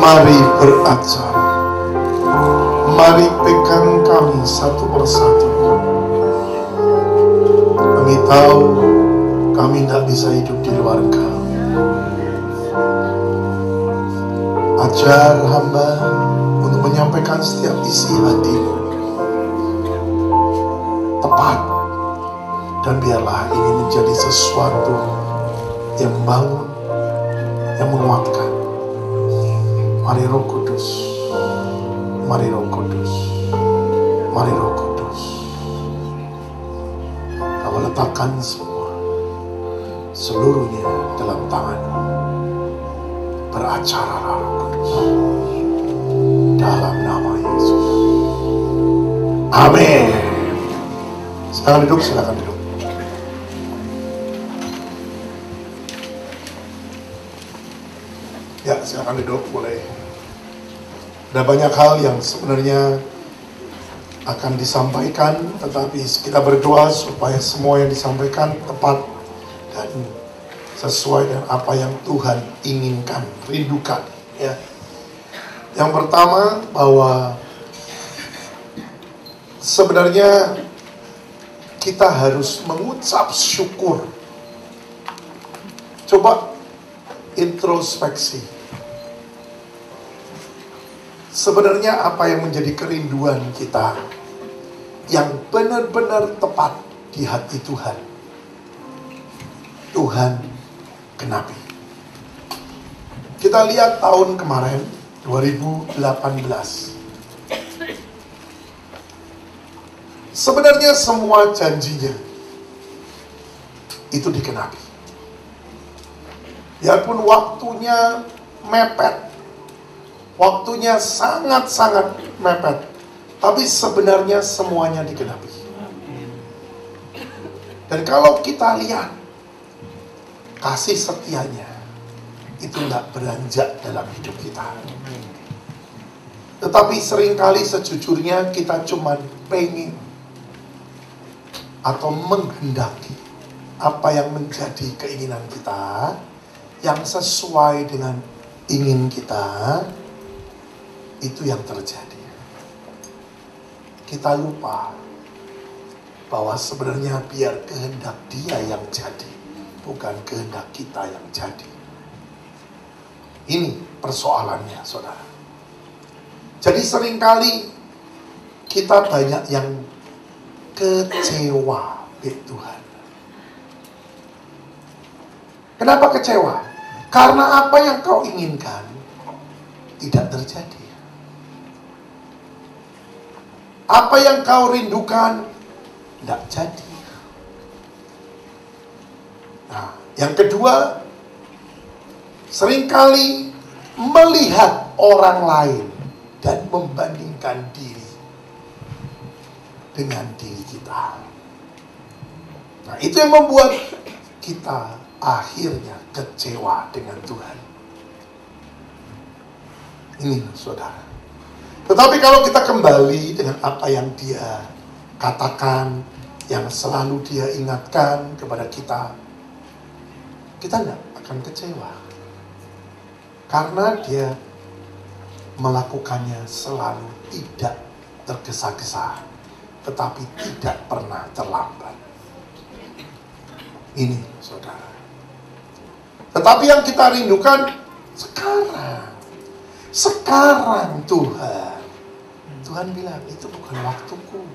Mari beracara. Mari pegang kami satu persatu. Kami tahu kami tidak bisa hidup di luar Kau. Ajar hamba untuk menyampaikan setiap isi hatimu tepat, dan biarlah ini menjadi sesuatu yang membangun, yang menguatkan. Mari Roh Kudus, mari Roh Kudus, mari Roh Kudus. Kau letakkan seluruhnya dalam tangan-Mu. Beracara Roh Kudus dalam nama Yesus. Amin. Silakan duduk, silakan duduk. Ya, silakan duduk, boleh. Ada banyak hal yang sebenarnya akan disampaikan, tetapi kita berdoa supaya semua yang disampaikan tepat dan sesuai dengan apa yang Tuhan inginkan, rindukan. Ya. Yang pertama, bahwa sebenarnya kita harus mengucap syukur. Coba introspeksi. Sebenarnya apa yang menjadi kerinduan kita yang benar-benar tepat di hati Tuhan? Tuhan genapi. Kita lihat tahun kemarin 2018. Sebenarnya semua janjinya itu digenapi. Biarpun waktunya mepet, waktunya sangat-sangat mepet, tapi sebenarnya semuanya digenapi. Dan kalau kita lihat kasih setianya itu tidak beranjak dalam hidup kita. Tetapi seringkali sejujurnya kita cuma pengen atau menghendaki apa yang menjadi keinginan kita, yang sesuai dengan ingin kita, itu yang terjadi. Kita lupa bahwa sebenarnya biar kehendak Dia yang jadi, bukan kehendak kita yang jadi. Ini persoalannya, saudara. Jadi seringkali kita banyak yang kecewa di Tuhan. Kenapa kecewa? Karena apa yang kau inginkan tidak terjadi. Apa yang kau rindukan tidak jadi. Nah, yang kedua, seringkali melihat orang lain dan membandingkan diri dengan diri kita. Nah, itu yang membuat kita akhirnya kecewa dengan Tuhan. Ini, saudara. Tetapi kalau kita kembali dengan apa yang Dia katakan, yang selalu Dia ingatkan kepada kita, kita tidak akan kecewa. Karena Dia melakukannya selalu tidak tergesa-gesa, tetapi tidak pernah terlambat. Ini, saudara. Tetapi yang kita rindukan sekarang. Sekarang Tuhan. Tuhan bilang, itu bukan waktuku.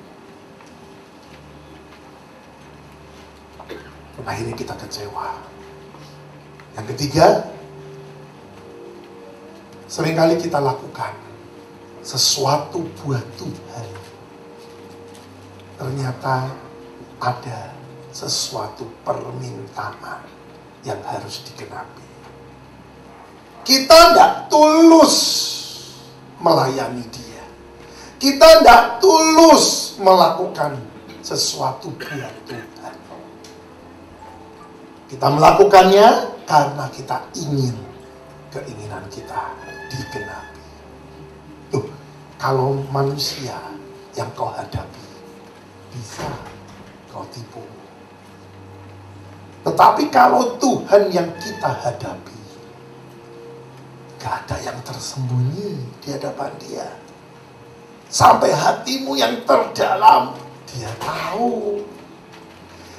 Dan akhirnya kita kecewa. Yang ketiga, seringkali kita lakukan sesuatu buat Tuhan. Ternyata ada sesuatu permintaan yang harus digenapi. Kita tidak tulus melayani Dia. Kita tidak tulus melakukan sesuatu buat Tuhan. Kita melakukannya karena kita ingin keinginan kita digenapi. Tuh, kalau manusia yang kau hadapi, bisa kau tipu. Tetapi kalau Tuhan yang kita hadapi, Gak ada yang tersembunyi di hadapan Dia. Sampai hatimu yang terdalam Dia tahu.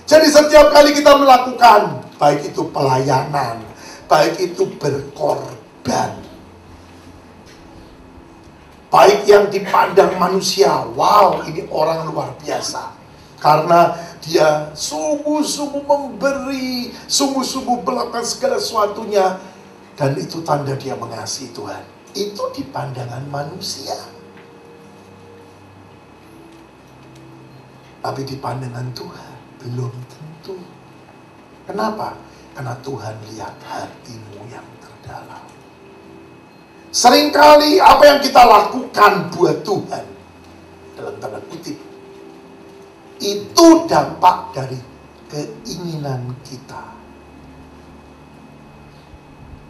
Jadi setiap kali kita melakukan, baik itu pelayanan, baik itu berkorban, baik yang dipandang manusia, wow ini orang luar biasa. Karena dia sungguh-sungguh memberi, sungguh-sungguh melakukan segala sesuatunya. Dan itu tanda dia mengasihi Tuhan. Itu di pandangan manusia. Tapi di pandangan Tuhan belum tentu. Kenapa? Karena Tuhan lihat hatimu yang terdalam. Seringkali apa yang kita lakukan buat Tuhan, dalam tanda kutip, itu dampak dari keinginan kita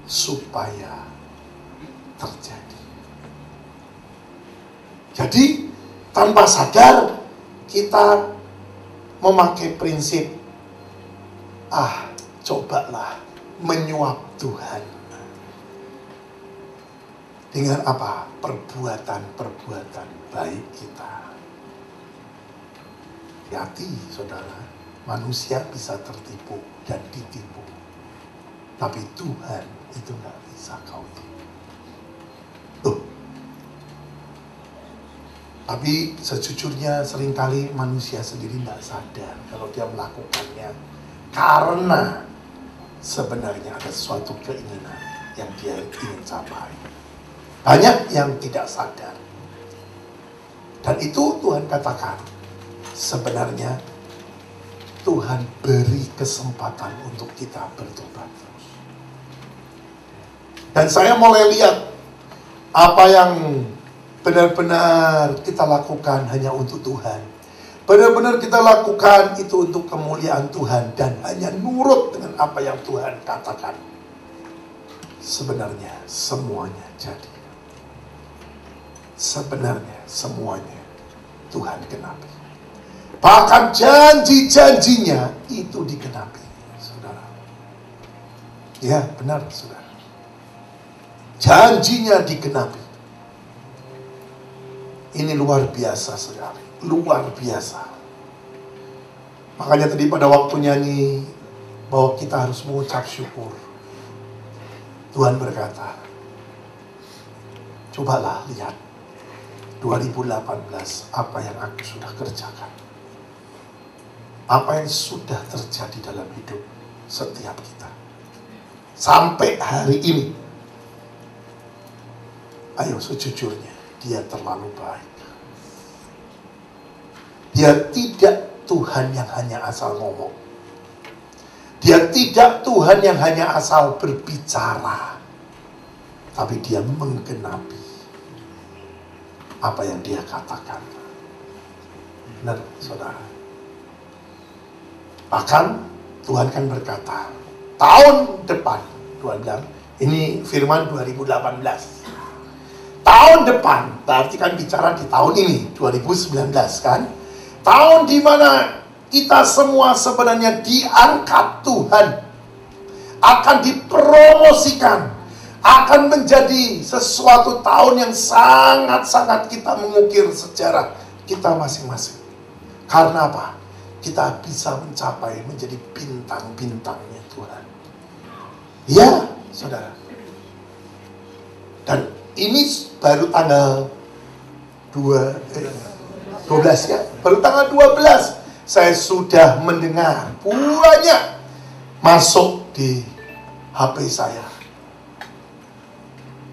supaya terjadi. Jadi tanpa sadar kita memakai prinsip, cobalah menyuap Tuhan. Dengan apa? Perbuatan-perbuatan baik kita. Hati-hati saudara, manusia bisa tertipu dan ditipu. Tapi Tuhan itu gak bisa kau tipu. Tapi sejujurnya seringkali manusia sendiri gak sadar kalau dia melakukannya. Karena sebenarnya ada suatu keinginan yang dia ingin capai. Banyak yang tidak sadar. Dan itu Tuhan katakan, sebenarnya Tuhan beri kesempatan untuk kita bertobat terus. Dan saya mulai lihat apa yang benar-benar kita lakukan hanya untuk Tuhan. Benar-benar kita lakukan itu untuk kemuliaan Tuhan dan hanya nurut dengan apa yang Tuhan katakan. Sebenarnya semuanya jadi. Sebenarnya semuanya Tuhan genapi. Bahkan janji-janjinya itu digenapi, saudara. Ya, benar, saudara. Janjinya digenapi. Ini luar biasa sekali. Luar biasa. Makanya tadi pada waktu nyanyi bahwa kita harus mengucap syukur. Tuhan berkata, cobalah lihat 2018 apa yang aku sudah kerjakan. Apa yang sudah terjadi dalam hidup setiap kita. Sampai hari ini. Ayo sejujurnya, Dia terlalu baik. Dia tidak Tuhan yang hanya asal ngomong. Dia tidak Tuhan yang hanya asal berbicara. Tapi Dia menggenapi apa yang Dia katakan. Benar, saudara. Bahkan Tuhan kan berkata, tahun depan, Tuhan bilang, ini firman 2018. Tahun depan, berarti kan bicara di tahun ini, 2019 kan. Tahun di mana kita semua sebenarnya diangkat Tuhan. Akan dipromosikan. Akan menjadi sesuatu tahun yang sangat-sangat kita mengukir sejarah kita masing-masing. Karena apa? Kita bisa mencapai menjadi bintang-bintangnya Tuhan. Ya, saudara. Dan ini baru tanggal 12 ya. Baru tanggal 12 saya sudah mendengar banyak masuk di HP saya.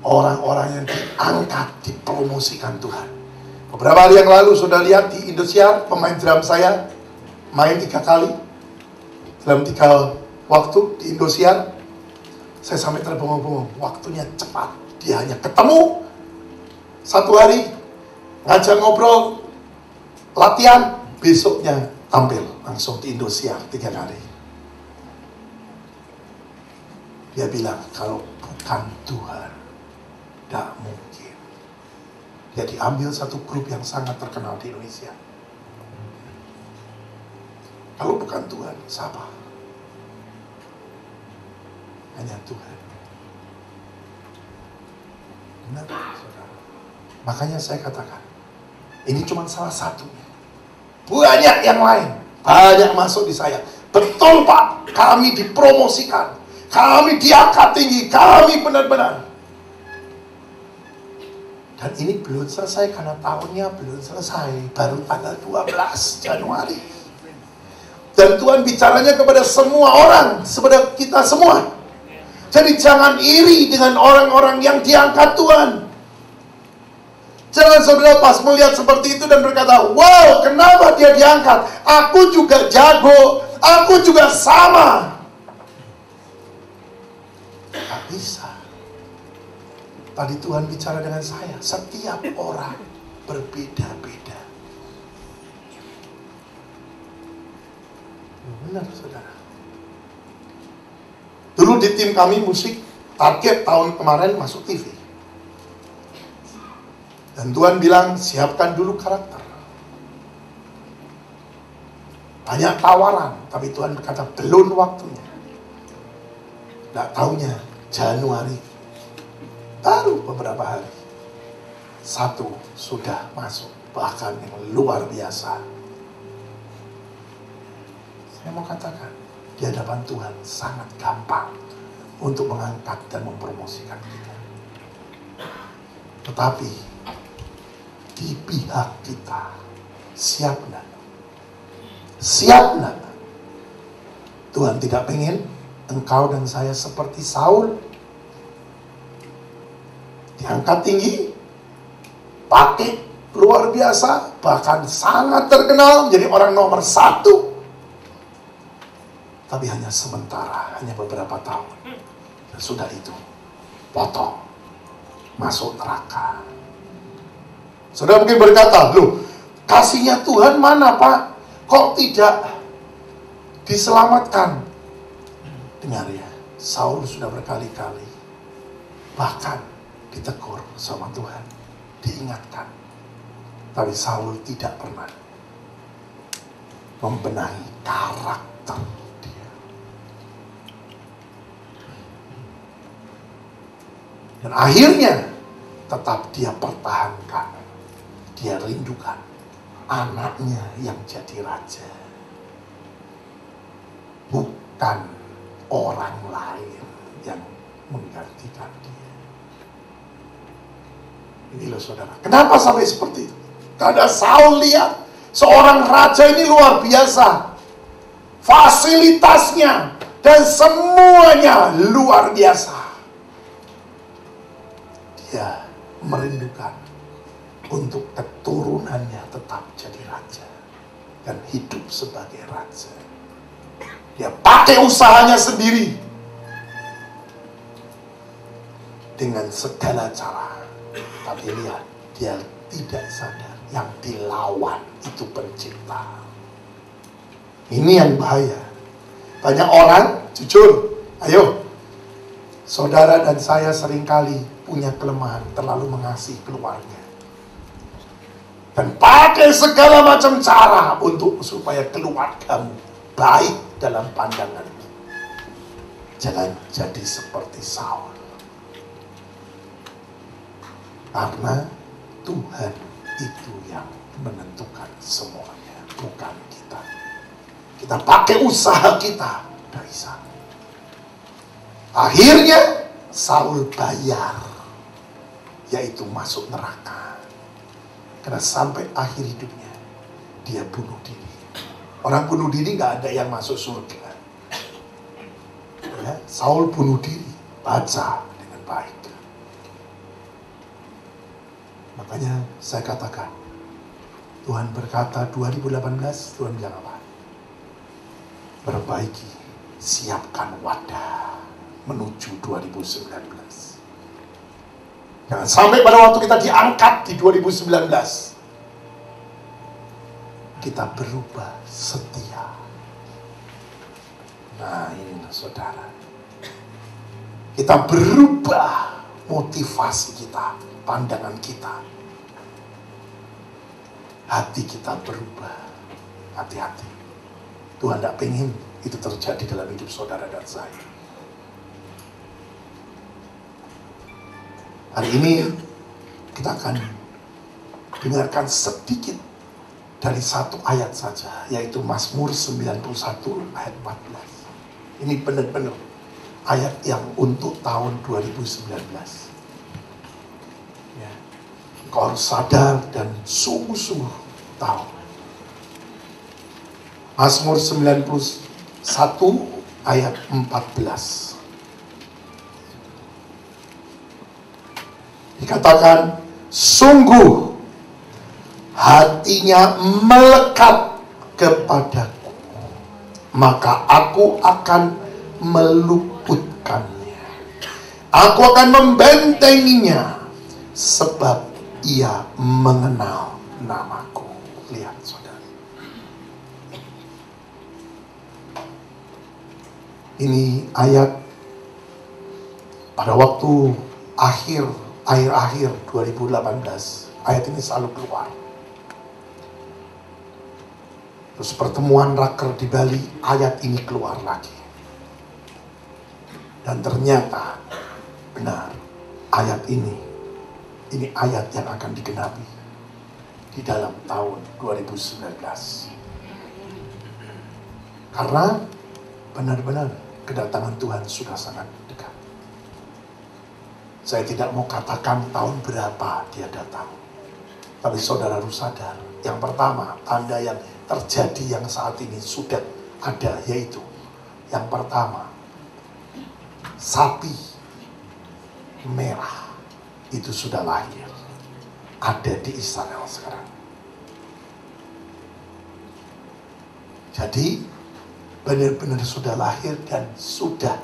Orang-orang yang diangkat, dipromosikan Tuhan. Beberapa hari yang lalu sudah lihat di Indosiar, pemain drum saya main 3 kali dalam 3 waktu di Indosiar. Saya sampai terbengong-bengong. Waktunya cepat. Dia hanya ketemu 1 hari, ngajak ngobrol, latihan, besoknya tampil langsung di Indosiar 3 kali. Dia bilang kalau bukan Tuhan, tidak mungkin. Dia diambil satu grup yang sangat terkenal di Indonesia. Kalau bukan Tuhan, siapa? Hanya Tuhan. Benar, saudara. Makanya saya katakan, ini cuma salah satunya. Banyak yang lain, banyak masuk di saya. Betul Pak, kami dipromosikan, kami diangkat tinggi, kami benar-benar. Dan ini belum selesai karena tahunnya belum selesai, baru tanggal 12 Januari. Dan Tuhan bicaranya kepada semua orang, kepada kita semua. Jadi jangan iri dengan orang-orang yang diangkat Tuhan. Jangan saudara pas melihat seperti itu dan berkata, wow, kenapa dia diangkat? Aku juga jago, aku juga sama. Tak bisa. Tadi Tuhan bicara dengan saya, setiap orang berbeda-beda. Benar, saudara. Dulu di tim kami musik, target tahun kemarin masuk TV. Dan Tuhan bilang, siapkan dulu karakter. Banyak tawaran, tapi Tuhan berkata, belum waktunya. Tidak taunya, Januari. Baru beberapa hari. Satu sudah masuk, bahkan yang luar biasa. Saya mau katakan, di hadapan Tuhan sangat gampang untuk mengangkat dan mempromosikan kita. Tetapi di pihak kita, siap enggak? Siap enggak? Tuhan tidak pengen engkau dan saya seperti Saul, diangkat tinggi, pakai luar biasa, bahkan sangat terkenal, menjadi orang nomor 1. Tapi hanya sementara, hanya beberapa tahun. Dan sudah itu, potong, masuk neraka. Saudara mungkin berkata, loh, kasihnya Tuhan mana Pak? Kok tidak diselamatkan? Dengar ya, Saul sudah berkali-kali, bahkan ditegur sama Tuhan, diingatkan. Tapi Saul tidak pernah membenahi karakter. Dan akhirnya tetap dia pertahankan. Dia rindukan anaknya yang jadi raja. Bukan orang lain yang menggantikan dia. Ini loh saudara. Kenapa sampai seperti itu? Karena Saul lihat seorang raja ini luar biasa. Fasilitasnya dan semuanya luar biasa. Dia merindukan untuk keturunannya tetap jadi raja dan hidup sebagai raja. Dia pakai usahanya sendiri dengan segala cara. Tapi lihat, dia tidak sadar yang dilawan itu pencipta. Ini yang bahaya. Banyak orang, jujur, ayo, saudara dan saya seringkali punya kelemahan, terlalu mengasihi keluarga. Dan pakai segala macam cara untuk supaya keluargamu baik dalam pandanganmu. Jangan jadi seperti Saul. Karena Tuhan itu yang menentukan semuanya, bukan kita. Kita pakai usaha kita dari sana. Akhirnya Saul bayar, yaitu masuk neraka. Karena sampai akhir hidupnya dia bunuh diri. Orang bunuh diri gak ada yang masuk surga. Ya, Saul bunuh diri. Baca dengan baik. Makanya saya katakan, Tuhan berkata 2018, Tuhan bilang apa? Perbaiki, siapkan wadah menuju 2019. Jangan sampai pada waktu kita diangkat di 2019, kita berubah setia. Nah ini saudara, kita berubah motivasi kita, pandangan kita, hati kita berubah. Hati-hati, Tuhan tidak pengen itu terjadi dalam hidup saudara dan saya. Hari ini Kita akan dengarkan sedikit dari satu ayat saja, yaitu Mazmur 91 ayat 14. Ini benar-benar ayat yang untuk tahun 2019. Ya. Kau harus sadar dan sungguh-sungguh tahu. Mazmur 91 ayat 14. Dikatakan, sungguh hatinya melekat kepadaku, maka aku akan meluputkannya. Aku akan membentenginya, sebab ia mengenal namaku. Lihat saudara, ini ayat pada waktu akhir 2018, ayat ini selalu keluar. Terus pertemuan raker di Bali, ayat ini keluar lagi. Dan ternyata benar, ayat ini ayat yang akan digenapi di dalam tahun 2019. Karena benar-benar kedatangan Tuhan sudah sangat dekat. Saya tidak mau katakan tahun berapa dia datang, tapi saudara harus sadar, yang pertama, tanda yang terjadi yang saat ini sudah ada, yaitu yang pertama, sapi merah itu sudah lahir, ada di Israel sekarang. Jadi benar-benar sudah lahir dan sudah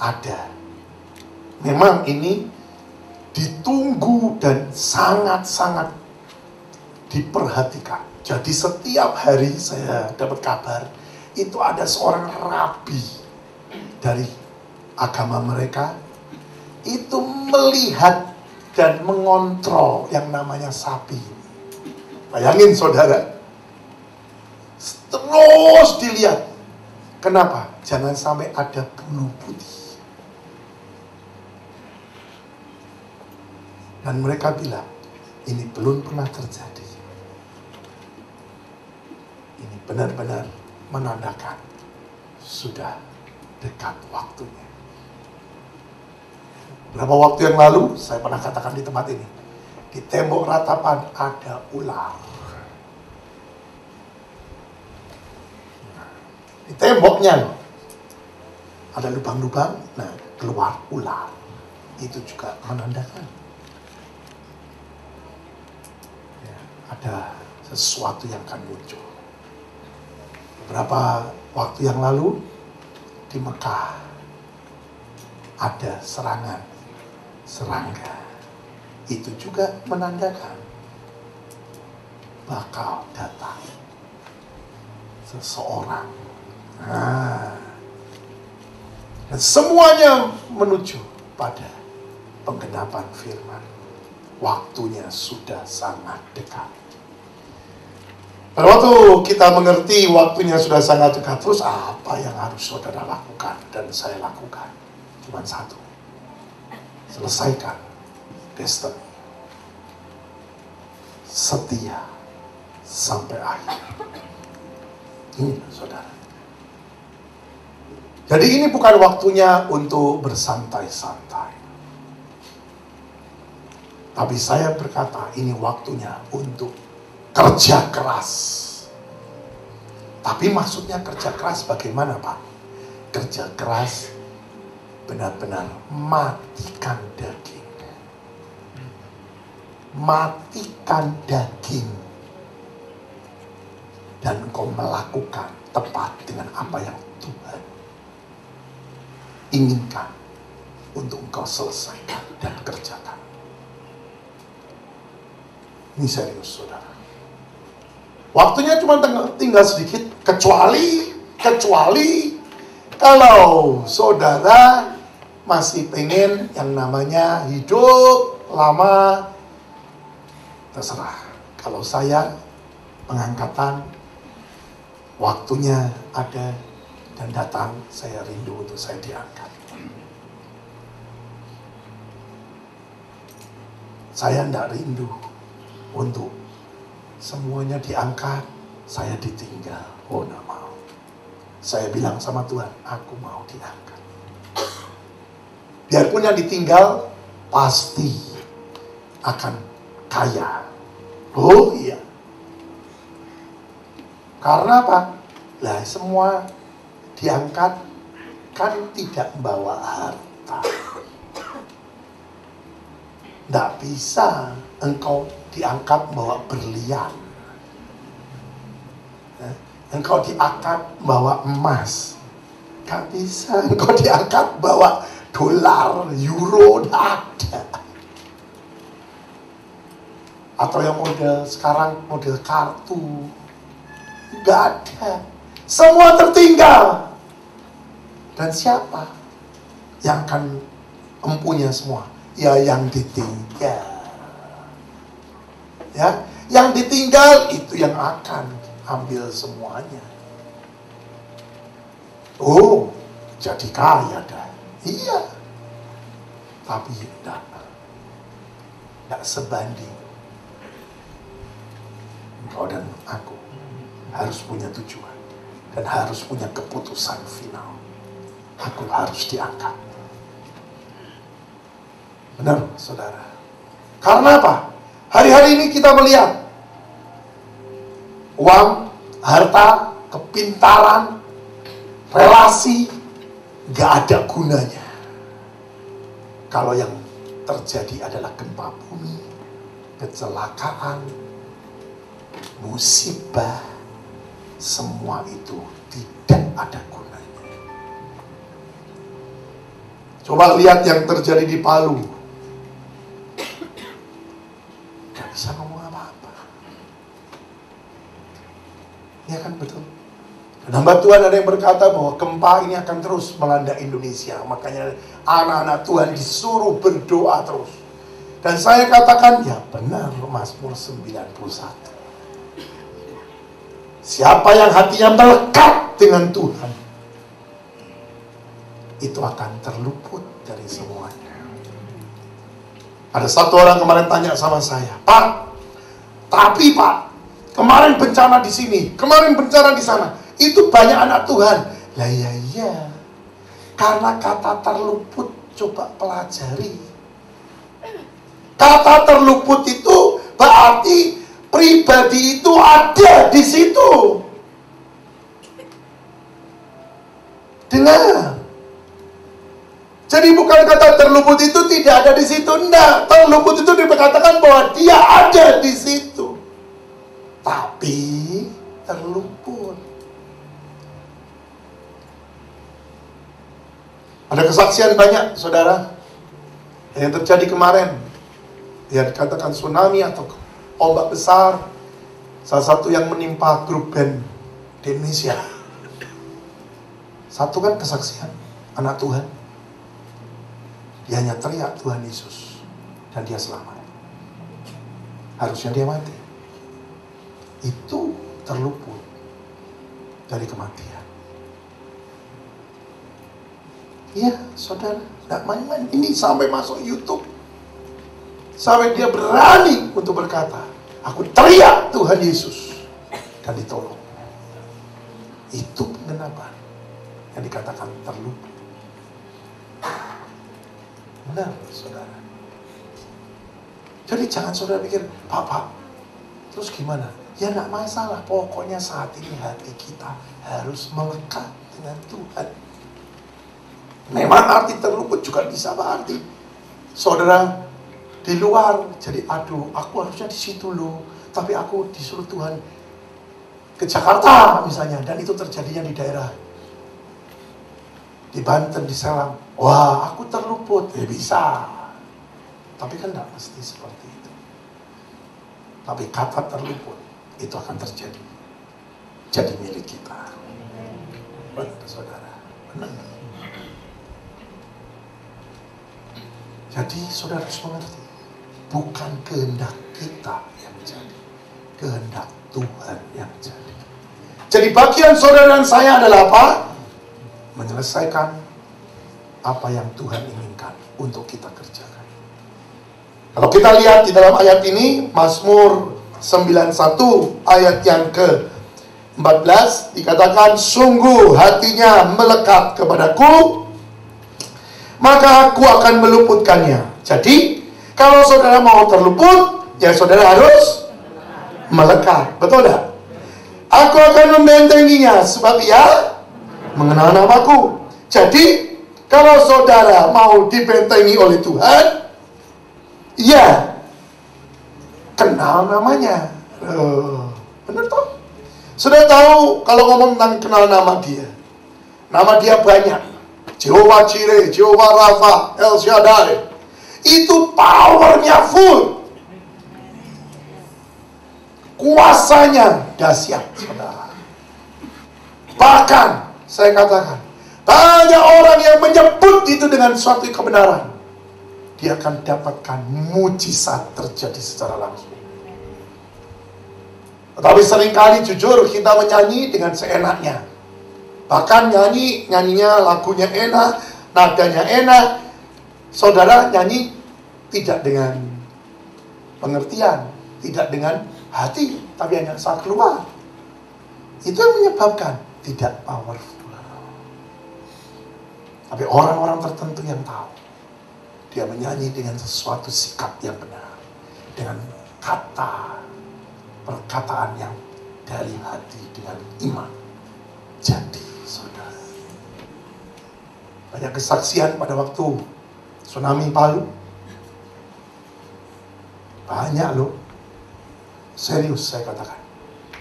ada. Memang ini ditunggu dan sangat-sangat diperhatikan. Jadi setiap hari saya dapat kabar, itu ada seorang rabi dari agama mereka, itu melihat dan mengontrol yang namanya sapi. Bayangin saudara, terus dilihat. Kenapa? Jangan sampai ada bulu putih. Dan mereka bilang, ini belum pernah terjadi. Ini benar-benar menandakan sudah dekat waktunya. Berapa waktu yang lalu, saya pernah katakan di tempat ini, di tembok ratapan ada ular. Di temboknya ada lubang-lubang, nah keluar ular. Itu juga menandakan ya, ada sesuatu yang akan muncul. Beberapa waktu yang lalu di Mekah ada serangan serangga. Itu juga menandakan bakal datang seseorang. Dan semuanya menuju pada penggenapan firman. Waktunya sudah sangat dekat. Pada waktu kita mengerti waktunya sudah sangat dekat, terus apa yang harus saudara lakukan dan saya lakukan? Cuma satu. Selesaikan destiny. Setia sampai akhir. Ini saudara. Jadi ini bukan waktunya untuk bersantai-santai. Tapi saya berkata ini waktunya untuk kerja keras. Tapi maksudnya kerja keras bagaimana Pak? Kerja keras benar-benar matikan daging. Matikan daging. Dan engkau melakukan tepat dengan apa yang Tuhan inginkan untuk engkau selesaikan dan kerjakan. Ini serius saudara. Waktunya cuma tinggal sedikit, kecuali kalau saudara masih pengen yang namanya hidup lama, terserah. Kalau saya pengangkatan, waktunya ada dan datang, saya rindu untuk saya diangkat. Saya tidak rindu untuk semuanya diangkat, saya ditinggal. Oh, tidak mau. Saya bilang sama Tuhan, aku mau diangkat. Biarpun yang ditinggal, pasti akan kaya. Oh iya. Karena apa? Lah semua diangkat kan tidak membawa harta. Tidak bisa engkau diangkat bawa berlian. Engkau diangkat bawa emas. Gak bisa. Engkau diangkat bawa dolar, euro, tidak ada. Atau yang model sekarang, model kartu. Gak ada. Semua tertinggal. Dan siapa yang akan mempunyai semua? Ya yang ditinggal. Ya, yang ditinggal itu yang akan ambil semuanya. Oh, jadi kaya dah. Iya. Tapi tidak sebanding. Engkau dan aku harus punya tujuan dan harus punya keputusan final. Aku harus diangkat. Benar, saudara. Karena apa? Hari-hari ini kita melihat uang, harta, kepintaran, relasi, gak ada gunanya kalau yang terjadi adalah gempa bumi, kecelakaan, musibah. Semua itu tidak ada gunanya. Coba lihat yang terjadi di Palu. Gak bisa ngomong apa-apa. Ya kan, betul. Dan hamba Tuhan ada yang berkata bahwa gempa ini akan terus melanda Indonesia. Makanya anak-anak Tuhan disuruh berdoa terus. Dan saya katakan, ya benar, Mazmur 91. Siapa yang hatinya melekat dengan Tuhan, itu akan terluput dari semuanya. Ada satu orang kemarin tanya sama saya, Pak, tapi Pak, kemarin bencana di sini, kemarin bencana di sana, itu banyak anak Tuhan. Lah ya, karena kata terluput, coba pelajari. Kata terluput itu berarti pribadi itu ada di situ. Dengar. Jadi bukan kata terluput itu tidak ada di situ. Enggak, terluput itu dikatakan bahwa dia ada di situ. Tapi terluput. Ada kesaksian banyak, saudara, yang terjadi kemarin. Ya dikatakan tsunami atau ombak besar. Salah satu yang menimpa grup band di Indonesia. Satu kan kesaksian anak Tuhan. Dia hanya teriak Tuhan Yesus dan dia selamat. Harusnya dia mati. Itu terluput dari kematian. Iya, saudara, tidak main-main. Ini sampai masuk YouTube. Sampai dia berani untuk berkata, aku teriak Tuhan Yesus dan ditolong. Itu penggenapan yang dikatakan terluput. Benar, saudara. Jadi jangan saudara pikir, Pak, terus gimana? Ya enggak masalah, pokoknya saat ini hati kita harus melekat dengan Tuhan. Memang arti terluput juga bisa berarti saudara di luar, jadi aduh, aku harusnya di situ loh, tapi aku disuruh Tuhan ke Jakarta misalnya, dan itu terjadinya di daerah di Banten, di Selang. Wah, aku terluput. Ya bisa, tapi kan tidak mesti seperti itu. Tapi kata terluput itu akan terjadi, jadi milik kita. Benar, saudara, benar. Jadi saudara harus mengerti, bukan kehendak kita yang jadi, kehendak Tuhan yang jadi. Jadi bagian saudara dan saya adalah apa? Menyelesaikan apa yang Tuhan inginkan untuk kita kerjakan. Kalau kita lihat di dalam ayat ini, Mazmur 91 ayat yang ke-14 dikatakan, sungguh hatinya melekat kepadaku, maka aku akan meluputkannya. Jadi, kalau saudara mau terluput, ya saudara harus melekat. Betul tak? Aku akan membentenginya sebab ia mengenal namaku. Jadi, kalau saudara mau dibentengi oleh Tuhan, ya kenal namanya. Benar toh? Sudah tahu kalau ngomong tentang kenal nama dia. Nama dia banyak. Jehovah Jireh, Jehovah Rafa, El Shaddai. Itu powernya full. Kuasanya dahsyat, saudara. Bahkan, saya katakan, banyak orang yang menyebut itu dengan suatu kebenaran. Dia akan dapatkan mujizat terjadi secara langsung. Tetapi seringkali jujur kita menyanyi dengan seenaknya. Bahkan nyanyinya lagunya enak, nadanya enak. Saudara nyanyi tidak dengan pengertian, tidak dengan hati, tapi hanya saat keluar. Itu yang menyebabkan tidak powerful. Tapi orang-orang tertentu yang tahu, dia menyanyi dengan sesuatu sikap yang benar, dengan kata, perkataan yang dari hati, dengan iman. Jadi, saudara, banyak kesaksian pada waktu tsunami Palu. Banyak loh. Serius saya katakan.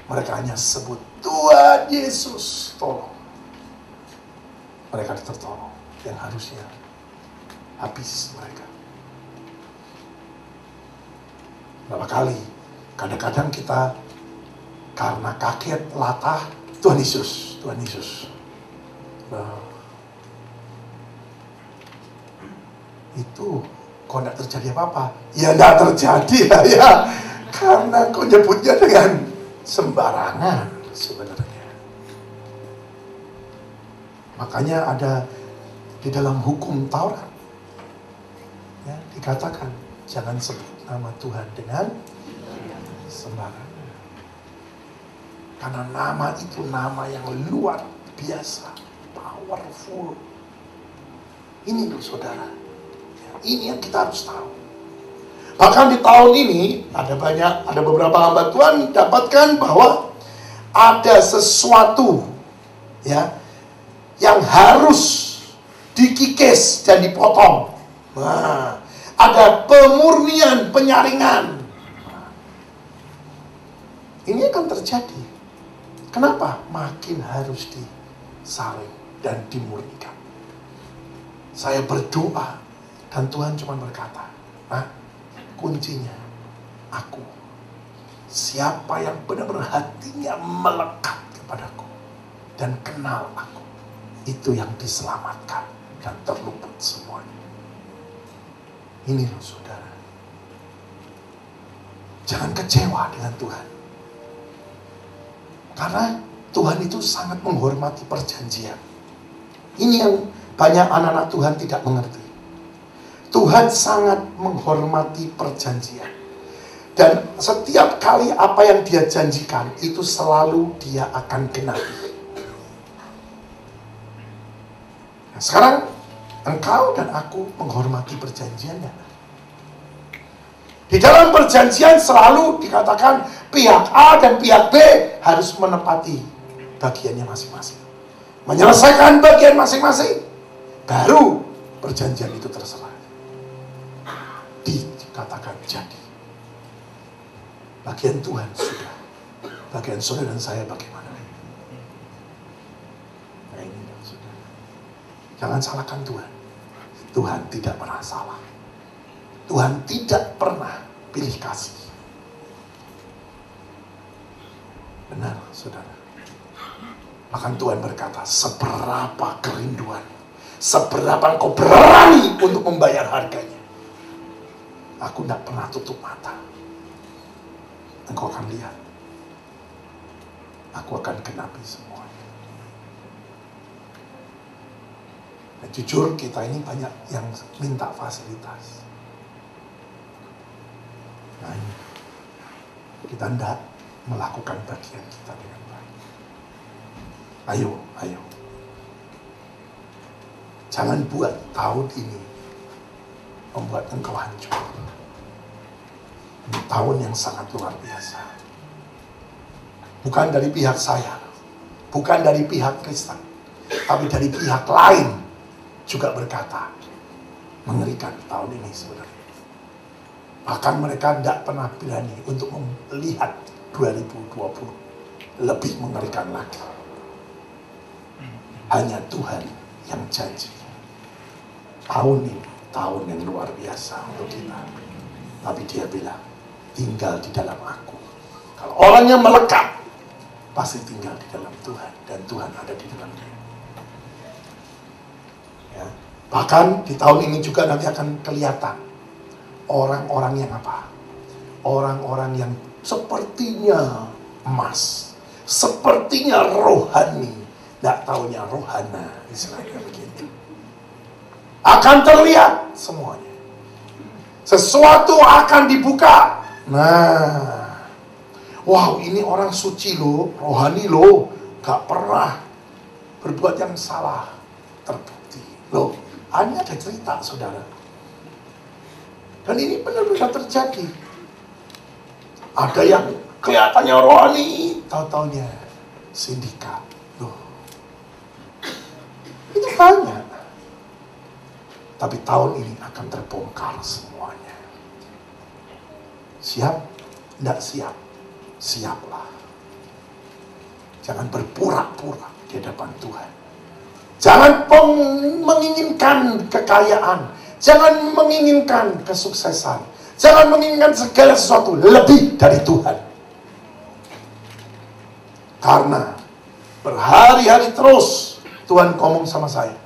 Mereka hanya sebut Tuhan Yesus, tolong. Mereka tertolong. Yang harusnya habis mereka. Berapa kali kadang-kadang kita karena kaget, latah, Tuhan Yesus, Tuhan Yesus. Nah, itu kok tidak terjadi apa-apa? Ya tidak terjadi lah ya. Karena kau nyebutnya dengan sembarangan sebenarnya. Makanya ada di dalam hukum Taurat, ya, dikatakan jangan sebut nama Tuhan dengan sembarangan. Karena nama itu nama yang luar biasa, powerful. Ini loh saudara, ini yang kita harus tahu. Bahkan di tahun ini ada beberapa hamba Tuhan dapatkan bahwa ada sesuatu ya yang harus dikikis dan dipotong. Nah, ada pemurnian, penyaringan. Ini akan terjadi. Kenapa? Makin harus disaring dan dimurnikan. Saya berdoa dan Tuhan cuma berkata, nah, kuncinya aku. Siapa yang benar-benar hatinya melekat kepadaku dan kenal aku, itu yang diselamatkan dan terluput semuanya. Ini loh saudara. Jangan kecewa dengan Tuhan. Karena Tuhan itu sangat menghormati perjanjian. Ini yang banyak anak-anak Tuhan tidak mengerti. Tuhan sangat menghormati perjanjian. Dan setiap kali apa yang dia janjikan, itu selalu dia akan genapi. Nah, sekarang, engkau dan aku menghormati perjanjiannya. Di dalam perjanjian selalu dikatakan pihak A dan pihak B harus menepati bagiannya masing-masing. Menyelesaikan bagian masing-masing. Baru perjanjian itu terserah. Dikatakan jadi. Bagian Tuhan sudah. Bagian saudara dan saya bagaimana? Nah ini saudara. Jangan salahkan Tuhan. Tuhan tidak pernah salah. Tuhan tidak pernah pilih kasih. Benar, saudara. Bahkan Tuhan berkata, seberapa kerinduan, seberapa engkau berani untuk membayar harganya. Aku tidak pernah tutup mata. Engkau akan lihat. Aku akan genapi semuanya. Nah, jujur kita ini banyak yang minta fasilitas. Nah, ini. Kita tidak melakukan bagian kita dengan baik. Ayo. Jangan buat tahun ini membuat engkau hancur. Ini tahun yang sangat luar biasa. Bukan dari pihak saya, bukan dari pihak Kristen, tapi dari pihak lain juga berkata, mengerikan tahun ini sebenarnya. Bahkan mereka tidak pernah berani untuk melihat 2020 lebih mengerikan lagi. Hanya Tuhan yang janji. Tahun ini, tahun yang luar biasa untuk kita. Tapi dia bilang, tinggal di dalam aku. Kalau orangnya melekat, pasti tinggal di dalam Tuhan. Dan Tuhan ada di dalam dia. Ya. Bahkan di tahun ini juga nanti akan kelihatan orang-orang yang apa? Orang-orang yang sepertinya emas, sepertinya rohani, tidak taunya rohana, istilahnya begitu. Akan terlihat semuanya. Sesuatu akan dibuka. Nah, wow, ini orang suci loh, rohani loh, gak pernah berbuat yang salah, terbukti loh. Ini ada cerita, saudara. Dan ini benar-benar terjadi. Ada yang kelihatannya rohani, tahu-taunya sindikat. Loh, itu banyak. Tapi tahun ini akan terbongkar semuanya. Siap? Tidak siap? Siaplah. Jangan berpura-pura di hadapan Tuhan. Jangan menginginkan kekayaan. Jangan menginginkan kesuksesan. Jangan menginginkan segala sesuatu lebih dari Tuhan. Karena berhari-hari terus Tuhan ngomong sama saya.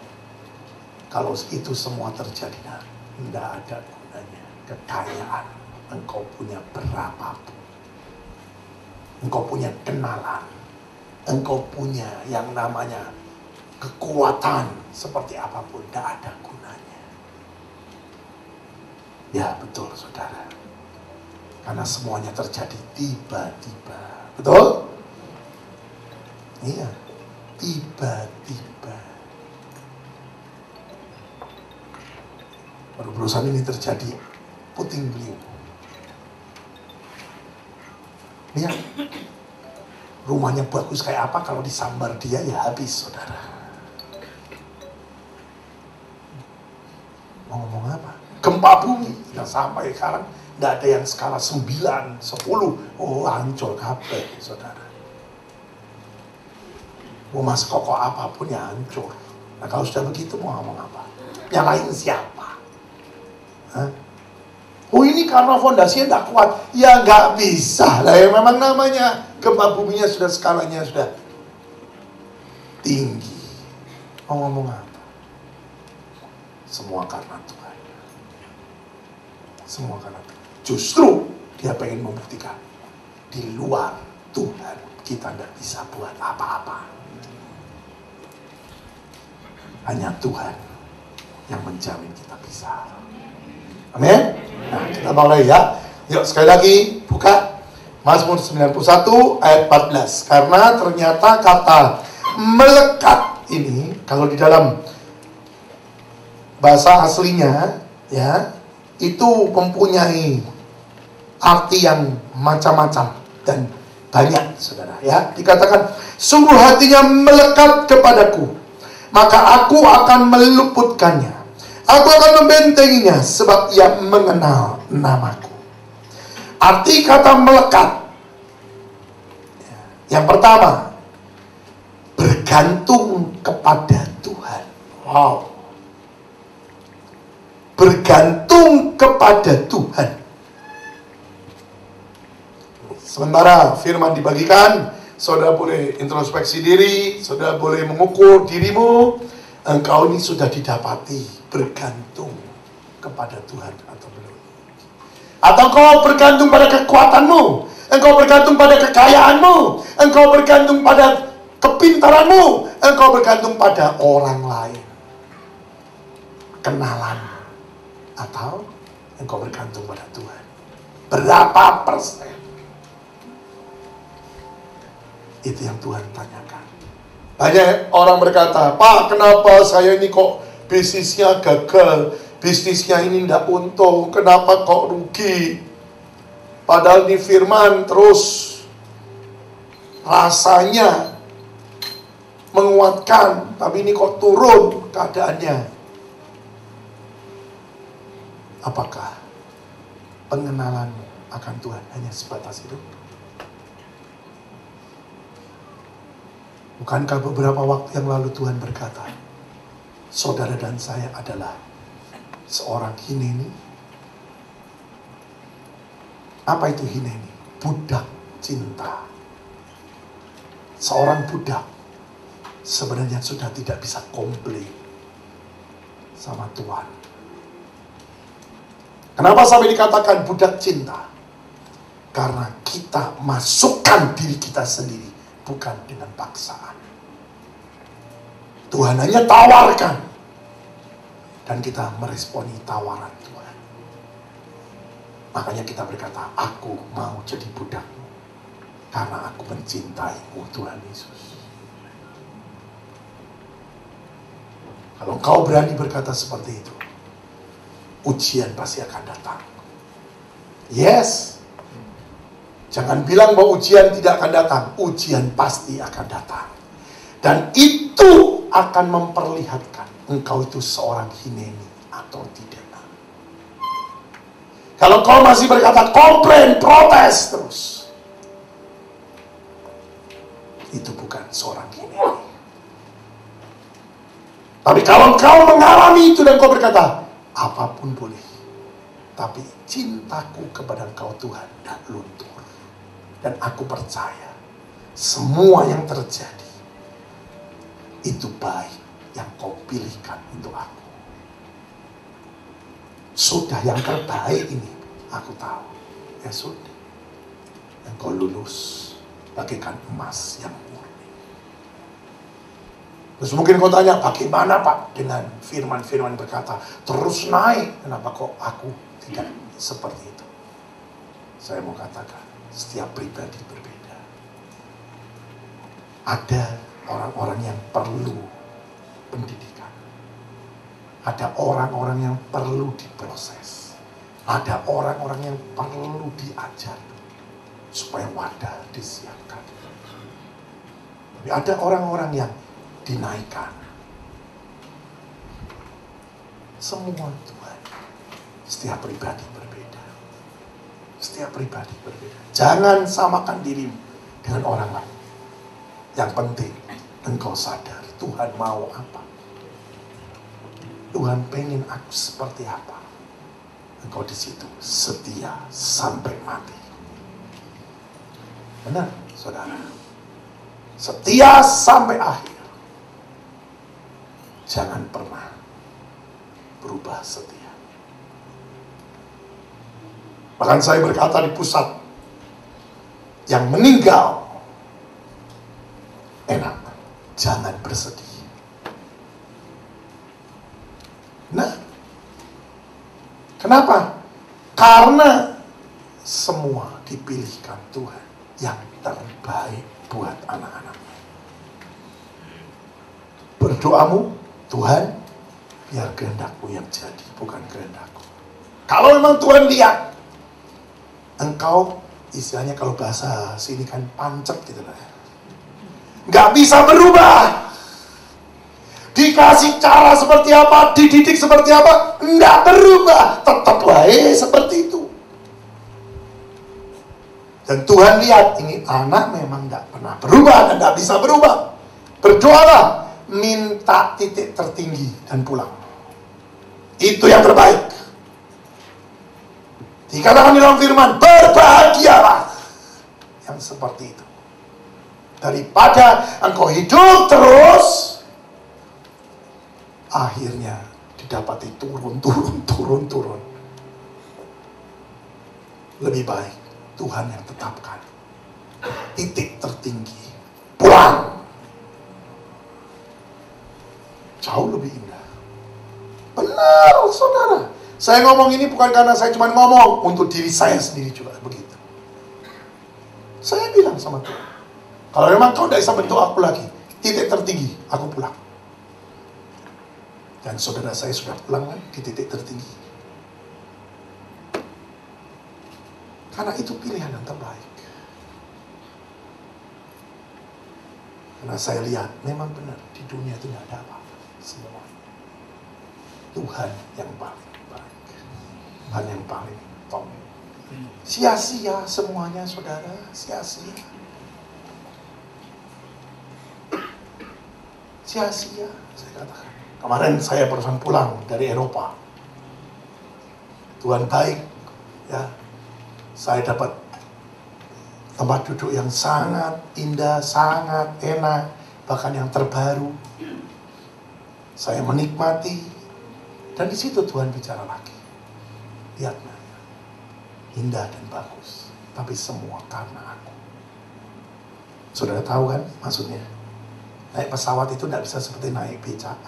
Kalau itu semua terjadi, tidak ada gunanya kekayaan. Engkau punya berapapun. Engkau punya kenalan. Engkau punya yang namanya kekuatan seperti apapun, tidak ada gunanya. Ya betul, saudara. Karena semuanya terjadi tiba-tiba. Betul? Iya, tiba-tiba. Baru-barusan ini terjadi puting beliung. Lihat, rumahnya bagus kayak apa, kalau disambar dia ya habis, saudara. Mau ngomong apa? Gempa bumi, nah, sampai sekarang tidak ada yang skala 9, 10. Oh, hancur kabeh, saudara. Rumah sekokoh apapun ya hancur. Nah, kalau sudah begitu mau ngomong apa? Nyalain siapa? Hah? Oh, ini karena fondasinya tidak kuat. Ya nggak bisa lah ya, memang namanya gempa buminya sudah skalanya sudah tinggi. Mau ngomong apa? Semua karena Tuhan. Semua karena Tuhan. Justru dia pengen membuktikan di luar Tuhan kita tidak bisa buat apa-apa. Hanya Tuhan yang menjamin kita bisa. Amin. Nah, kita mulai ya. Yuk sekali lagi buka Mazmur 91 ayat 14. Karena ternyata kata melekat ini kalau di dalam bahasa aslinya ya, itu mempunyai arti yang macam-macam dan banyak, saudara ya. Dikatakan sungguh hatinya melekat kepadaku, maka aku akan meluputkannya. Aku akan membentenginya sebab ia mengenal namaku. Arti kata melekat. Yang pertama, bergantung kepada Tuhan. Wow. Bergantung kepada Tuhan. Sementara firman dibagikan, saudara boleh introspeksi diri, saudara boleh mengukur dirimu. Engkau ini sudah didapati bergantung kepada Tuhan atau belum? Atau engkau bergantung pada kekuatanmu, engkau bergantung pada kekayaanmu, engkau bergantung pada kepintaranmu, engkau bergantung pada orang lain, kenalan, atau engkau bergantung pada Tuhan? Berapa persen? Itu yang Tuhan tanyakan. Banyak orang berkata, Pak, kenapa saya ini kok bisnisnya gagal, bisnisnya ini tidak untung, kenapa kok rugi? Padahal di firman terus rasanya menguatkan, tapi ini kok turun keadaannya. Apakah pengenalanmu akan Tuhan hanya sebatas itu? Bukankah beberapa waktu yang lalu Tuhan berkata, saudara dan saya adalah seorang hineni? Apa itu hineni? Budak cinta. Seorang budak sebenarnya sudah tidak bisa komplain sama Tuhan. Kenapa sampai dikatakan budak cinta? Karena kita masukkan diri kita sendiri, bukan dengan paksaan. Tuhan hanya tawarkan, dan kita meresponi tawaran Tuhan. Makanya kita berkata, aku mau jadi budakmu, karena aku mencintaimu Tuhan Yesus. Kalau kau berani berkata seperti itu, ujian pasti akan datang. Yes. Jangan bilang bahwa ujian tidak akan datang. Ujian pasti akan datang. Dan itu akan memperlihatkan engkau itu seorang hineni atau tidak. Kalau kau masih berkata komplain, protes terus, itu bukan seorang hineni. Tapi kalau kau mengalami itu dan kau berkata, apapun boleh, tapi cintaku kepada engkau Tuhan tidak luntur. Dan aku percaya semua yang terjadi itu baik yang kau pilihkan untuk aku. Sudah yang terbaik ini aku tahu. Ya sudah, yang kau lulus bagaikan emas yang murni. Terus mungkin kau tanya, bagaimana Pak dengan firman-firman berkata terus naik? Kenapa kok aku tidak seperti itu? Saya mau katakan, setiap pribadi berbeda. Ada orang-orang yang perlu pendidikan. Ada orang-orang yang perlu diproses. Ada orang-orang yang perlu diajar supaya wadah disiapkan. Tapi ada orang-orang yang dinaikkan. Semua Tuhan. Setiap pribadi berbeda. Setiap pribadi berbeda. Jangan samakan dirimu dengan orang lain. Yang penting engkau sadar Tuhan mau apa. Tuhan pengen aku seperti apa. Engkau di situ setia sampai mati. Benar, saudara. Setia sampai akhir. Jangan pernah berubah setia. Bahkan saya berkata di pusat, yang meninggal enak, jangan bersedih. Nah, kenapa? Karena semua dipilihkan Tuhan yang terbaik buat anak-anaknya. Berdoamu, Tuhan, biar kehendakmu yang jadi, bukan kehendakku. Kalau memang Tuhan lihat engkau, istilahnya kalau bahasa sini kan pancet gitu lah, nggak bisa berubah. Dikasih cara seperti apa, dididik seperti apa, nggak berubah, tetap wae seperti itu. Dan Tuhan lihat ini anak memang nggak pernah berubah dan nggak bisa berubah. Berdoalah, minta titik tertinggi dan pulang. Itu yang terbaik. Dikatakan di dalam firman, berbahagialah yang seperti itu. Daripada engkau hidup terus, akhirnya didapati turun. Lebih baik Tuhan yang tetapkan titik tertinggi, pulang. Jauh lebih indah. Benar, saudara. Saya ngomong ini bukan karena saya cuma ngomong, untuk diri saya sendiri juga begitu. Saya bilang sama Tuhan, kalau memang kau tidak bisa bentuk aku lagi, titik tertinggi, aku pulang. Dan saudara saya sudah pulang kan di titik tertinggi. Karena itu pilihan yang terbaik. Karena saya lihat, memang benar, di dunia itu tidak ada apa-apa. Semua Tuhan yang paling baik. Tuhan yang paling top. Sia-sia semuanya, saudara. Sia-sia. Sia-sia, saya katakan. Kemarin saya barusan pulang dari Eropa. Tuhan baik, ya. Saya dapat tempat duduk yang sangat indah, sangat enak, bahkan yang terbaru. Saya menikmati, dan di situ Tuhan bicara lagi. Lihat, indah dan bagus, tapi semua karena aku. Saudara tahu kan maksudnya? Naik pesawat itu tidak bisa seperti naik becak.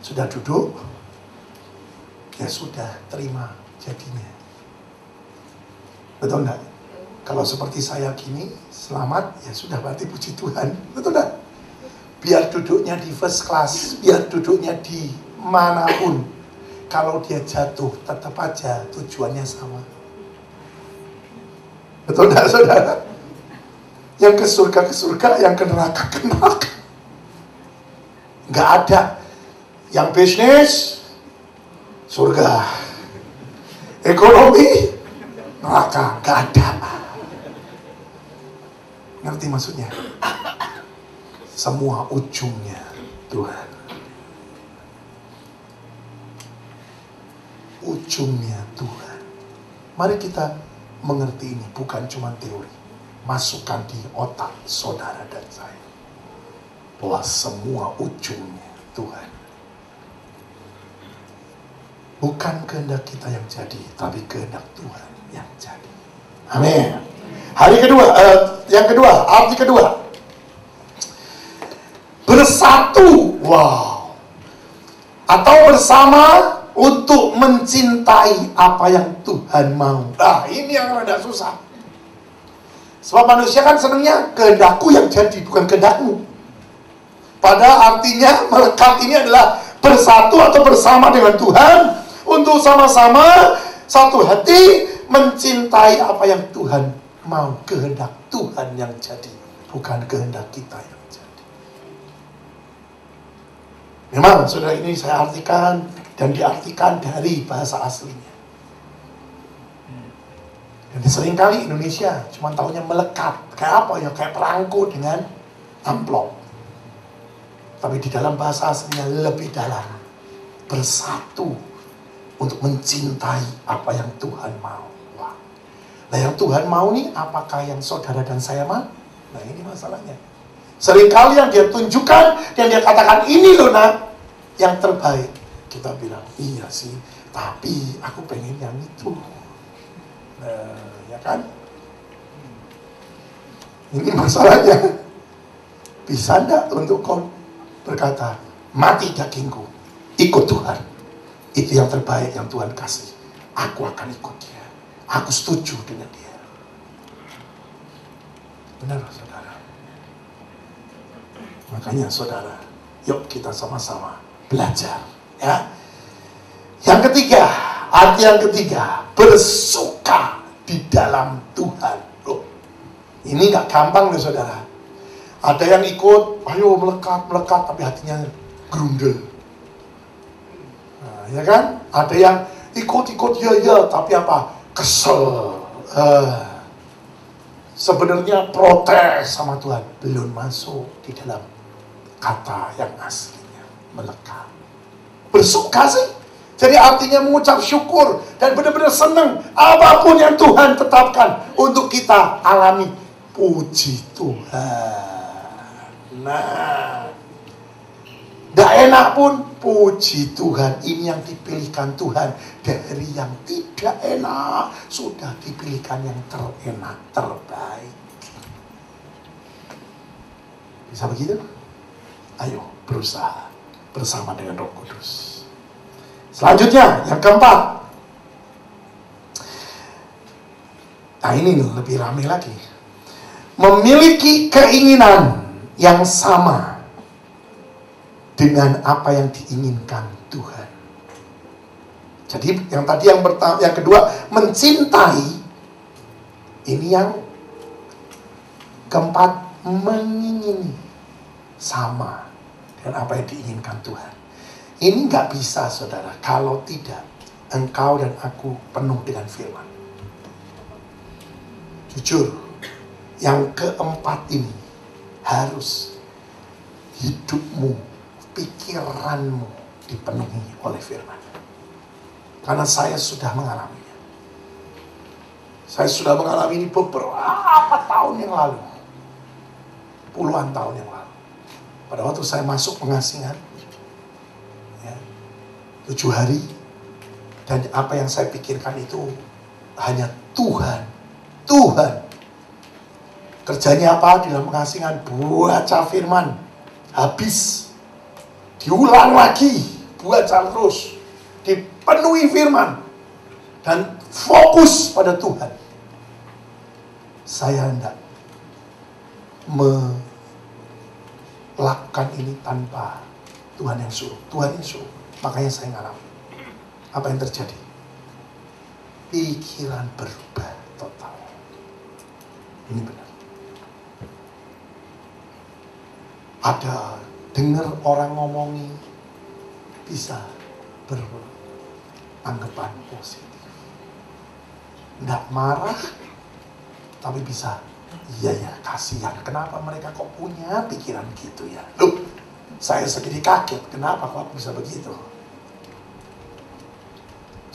Sudah duduk, ya sudah, terima jadinya. Betul enggak? Kalau seperti saya gini, selamat, ya sudah, berarti puji Tuhan. Betul enggak? Biar duduknya di first class, biar duduknya di manapun, kalau dia jatuh, tetap aja tujuannya sama. Betul enggak, saudara? Yang ke surga, yang ke neraka. Enggak ada. Yang bisnis, surga. Ekonomi, neraka. Enggak ada. Ngerti maksudnya? Semua ujungnya Tuhan. Ujungnya Tuhan. Mari kita mengerti ini, bukan cuma teori. Masukkan di otak saudara dan saya, bahwa semua ujungnya Tuhan. Bukan kehendak kita yang jadi, tapi kehendak Tuhan yang jadi. Amin. Yang kedua, arti kedua, bersatu, wow, atau bersama untuk mencintai apa yang Tuhan mau. Nah, ini yang rada susah. Sebab manusia kan senangnya kehendakku yang jadi, bukan kehendakmu. Pada artinya melekat ini adalah bersatu atau bersama dengan Tuhan untuk sama-sama satu hati mencintai apa yang Tuhan mau. Kehendak Tuhan yang jadi, bukan kehendak kita yang jadi. Memang saudara, ini saya artikan dan diartikan dari bahasa aslinya. Jadi seringkali Indonesia cuma taunya melekat. Kayak apa ya? Kayak perangko dengan amplop. Tapi di dalam bahasa aslinya lebih dalam. Bersatu untuk mencintai apa yang Tuhan mau. Wah. Nah, yang Tuhan mau nih, apakah yang saudara dan saya mau? Nah, ini masalahnya. Seringkali yang dia tunjukkan, yang dia katakan, ini loh nak, yang terbaik. Kita bilang, iya sih, tapi aku pengen yang itu. Ya kan? Ini masalahnya. Bisa enggak untuk kau berkata, mati dagingku, ikut Tuhan. Itu yang terbaik yang Tuhan kasih. Aku akan ikut dia. Aku setuju dengan dia. Benar, saudara? Makanya saudara, yuk kita sama-sama belajar. Ya. Yang ketiga, arti yang ketiga, bersuka di dalam Tuhan. Loh, ini gak gampang loh saudara. Ada yang ikut, ayo melekat, tapi hatinya grundel. Nah, ya kan? Ada yang ikut, ya, tapi apa? Kesel. Sebenarnya protes sama Tuhan. Belum masuk di dalam kata yang aslinya, melekat. Bersuka sih. Jadi artinya mengucap syukur dan benar-benar senang apapun yang Tuhan tetapkan untuk kita alami. Puji Tuhan. Nah, tidak enak pun puji Tuhan. Ini yang dipilihkan Tuhan dari yang tidak enak. Sudah dipilihkan yang terenak, terbaik. Bisa begitu? Ayo berusaha bersama dengan Roh Kudus. Selanjutnya, yang keempat. Nah ini lebih ramai lagi. Memiliki keinginan yang sama dengan apa yang diinginkan Tuhan. Jadi yang tadi yang kedua, mencintai. Ini yang keempat, mengingini sama dengan apa yang diinginkan Tuhan. Ini nggak bisa, saudara, kalau tidak engkau dan aku penuh dengan firman. Jujur, yang keempat ini harus hidupmu, pikiranmu dipenuhi oleh firman. Karena saya sudah mengalaminya. Saya sudah mengalami ini beberapa tahun yang lalu. Puluhan tahun yang lalu. Pada waktu saya masuk pengasingan, 7 hari, dan apa yang saya pikirkan itu hanya Tuhan. Kerjanya apa di dalam pengasingan? Baca firman. Habis. Diulang lagi. Baca terus. Dipenuhi firman. Dan fokus pada Tuhan. Saya hendak melakukan ini tanpa Tuhan yang suruh. Tuhan yang suruh. Makanya saya ngalami. Apa yang terjadi? Pikiran berubah total. Ini benar. Ada dengar orang ngomongi, bisa beranggapan positif. Nggak marah, tapi bisa, iya ya, kasihan. Kenapa mereka kok punya pikiran gitu ya? Loh, saya sendiri kaget, kenapa kok bisa begitu?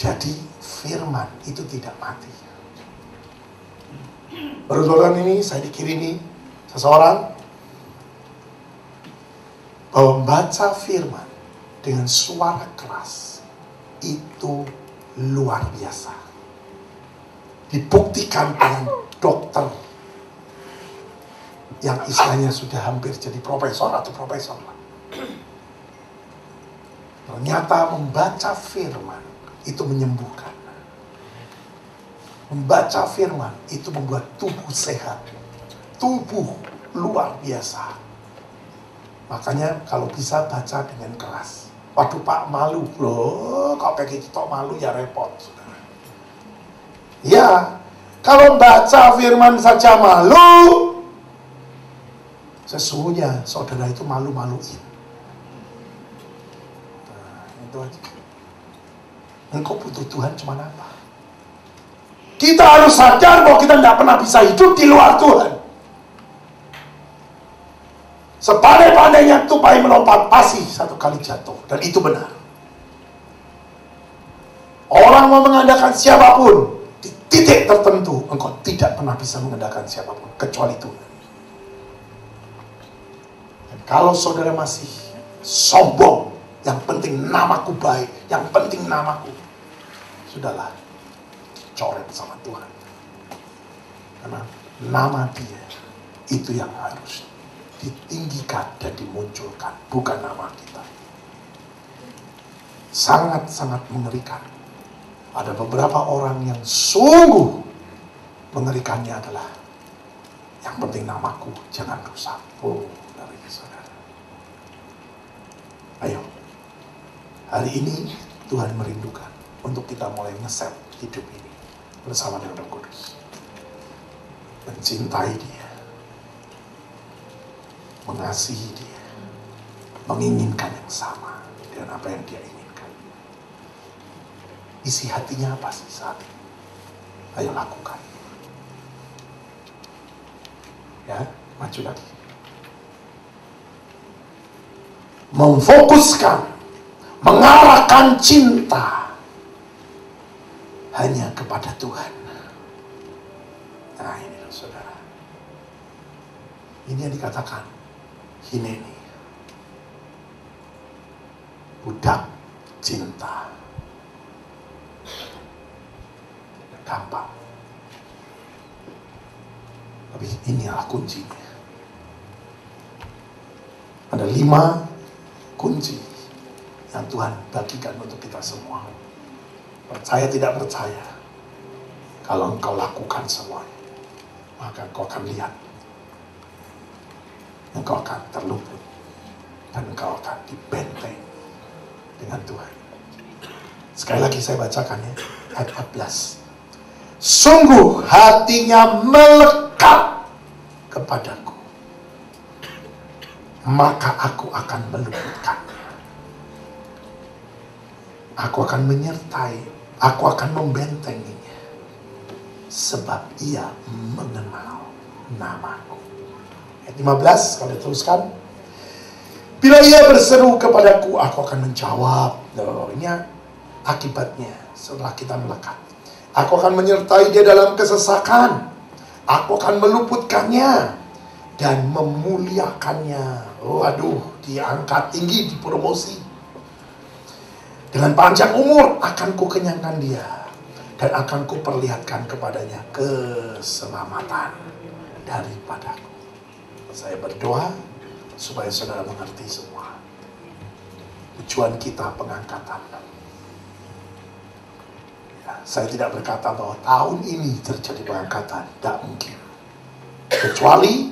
Jadi firman itu tidak mati. Baru-baru ini saya dikirimi seseorang bahwa membaca firman dengan suara keras itu luar biasa. Dibuktikan dengan dokter yang istilahnya sudah hampir jadi profesor atau profesor. Ternyata membaca firman itu menyembuhkan. Membaca firman itu membuat tubuh sehat. Tubuh luar biasa. Makanya kalau bisa baca dengan keras. Waduh Pak, malu. Loh, kok begitu tok malu ya repot. Saudara. Ya, kalau baca firman saja malu, sesungguhnya saudara itu malu-maluin. Nah, itu aja. Engkau butuh Tuhan cuma apa? Kita harus sadar bahwa kita tidak pernah bisa hidup di luar Tuhan. Sepandai-pandainya tupai melompat pasti satu kali jatuh. Dan itu benar. Orang mau mengandalkan siapapun, di titik tertentu engkau tidak pernah bisa mengandalkan siapapun kecuali Tuhan. Dan kalau saudara masih sombong, yang penting namaku baik, yang penting namaku, sudahlah, coret sama Tuhan. Karena nama Dia itu yang harus ditinggikan dan dimunculkan, bukan nama kita. Sangat-sangat mengerikan. Ada beberapa orang yang sungguh mengerikannya adalah yang penting namaku jangan rusak. Oh, dari saudara. Ayo, hari ini Tuhan merindukan untuk kita mulai ngeset hidup ini bersama dengan Roh Kudus. Mencintai Dia, mengasihi Dia, menginginkan yang sama dengan apa yang Dia inginkan. Isi hatinya apa sih saat ini? Ayo lakukan. Ya, maju lagi. Memfokuskan, mengarahkan cinta hanya kepada Tuhan. Nah ini loh saudara. Ini yang dikatakan Hineni, budak cinta. Gampang. Tapi inilah kuncinya. Ada 5 kunci yang Tuhan bagikan untuk kita semua. Percaya tidak percaya, kalau engkau lakukan semuanya, maka engkau akan lihat, engkau akan terluput, dan engkau akan dibenteng dengan Tuhan. Sekali lagi saya bacakan ya, ayat 14. Sungguh hatinya melekat kepadaku, maka aku akan meluputkannya. Aku akan menyertai, aku akan membentenginya, sebab ia mengenal namaku. Ayat 15, kalau teruskan. Bila ia berseru kepadaku, aku akan menjawab. Ini akibatnya setelah kita melekat. Aku akan menyertai dia dalam kesesakan. Aku akan meluputkannya dan memuliakannya. Waduh, diangkat tinggi, dipromosi. Dengan panjang umur akan kukenyangkan dia, dan akan kuperlihatkan kepadanya keselamatan daripadaku. Saya berdoa supaya saudara mengerti semua. Tujuan kita pengangkatan. Ya, saya tidak berkata bahwa tahun ini terjadi pengangkatan. Tidak mungkin. Kecuali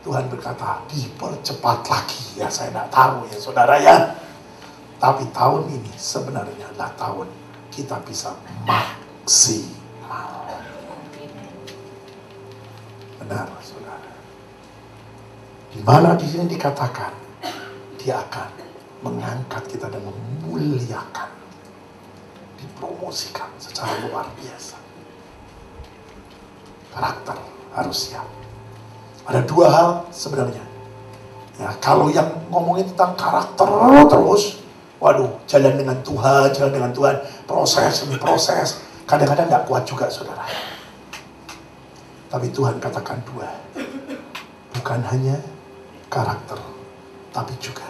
Tuhan berkata dipercepat lagi. Ya saya tidak tahu ya saudara ya. Tapi tahun ini sebenarnya adalah tahun kita bisa maksimal. Benar saudara. Di mana di sini dikatakan dia akan mengangkat kita dan memuliakan, dipromosikan secara luar biasa. Karakter harus siap. Ada dua hal sebenarnya. Ya, kalau yang ngomongin tentang karakter terus, waduh, jalan dengan Tuhan, proses demi proses. Kadang-kadang gak kuat juga saudara. Tapi Tuhan katakan dua. Bukan hanya karakter, tapi juga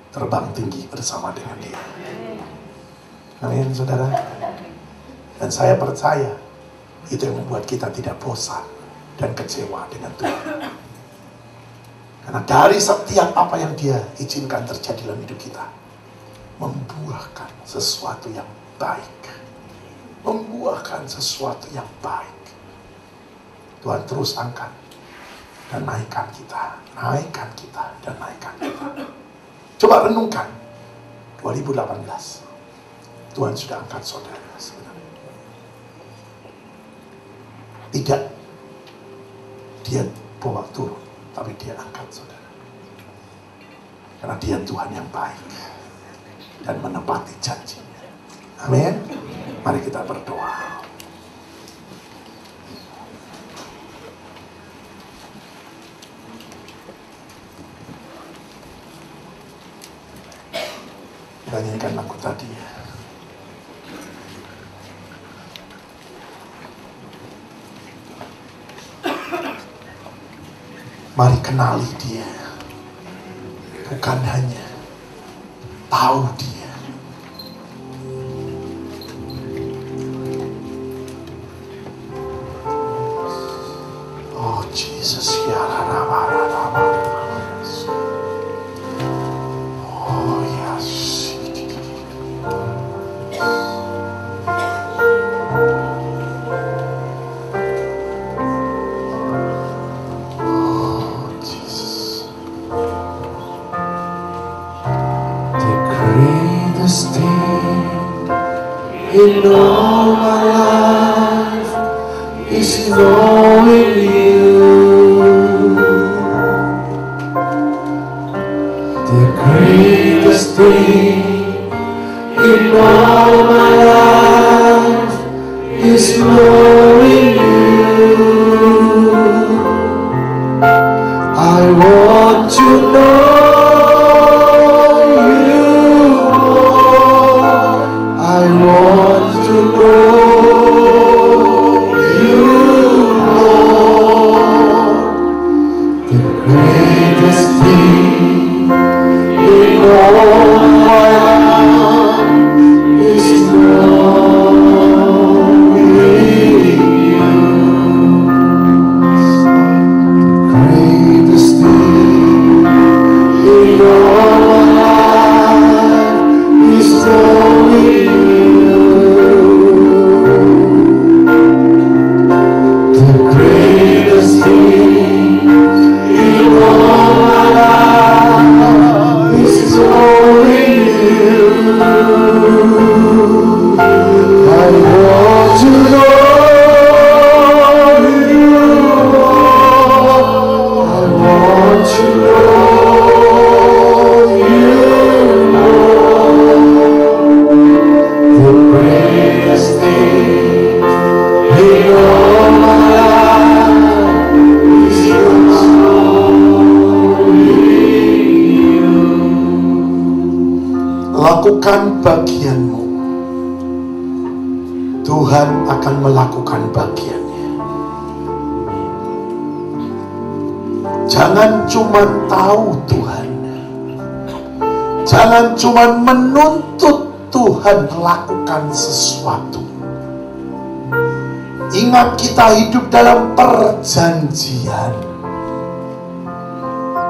terbang tinggi bersama dengan dia. Amin saudara. Dan saya percaya itu yang membuat kita tidak bosan dan kecewa dengan Tuhan. Karena dari setiap apa yang dia izinkan terjadi dalam hidup kita, membuahkan sesuatu yang baik. Membuahkan sesuatu yang baik. Tuhan terus angkat dan naikkan kita. Naikkan kita dan naikkan kita. Coba renungkan 2018. Tuhan sudah angkat saudara sebenarnya. Tidak dia bawa turun, tapi dia angkat saudara. Karena dia Tuhan yang baik dan menepati janjinya. Amin. Mari kita berdoa. Kita nyanyikan lagu tadi ya. Mari kenali dia. Bukan hanya tahu dia. Oh Jesus, ya oh yes. Oh Jesus. The greatest thing in all my life is knowing you. The greatest thing in all my life is knowing you. I want to know you more. I want to know you more. The greatest thing in all my life is knowing you. The greatest thing in all my life melakukan bagianmu, Tuhan akan melakukan bagiannya. Jangan cuma tahu Tuhan, jangan cuma menuntut Tuhan melakukan sesuatu. Ingat, kita hidup dalam perjanjian.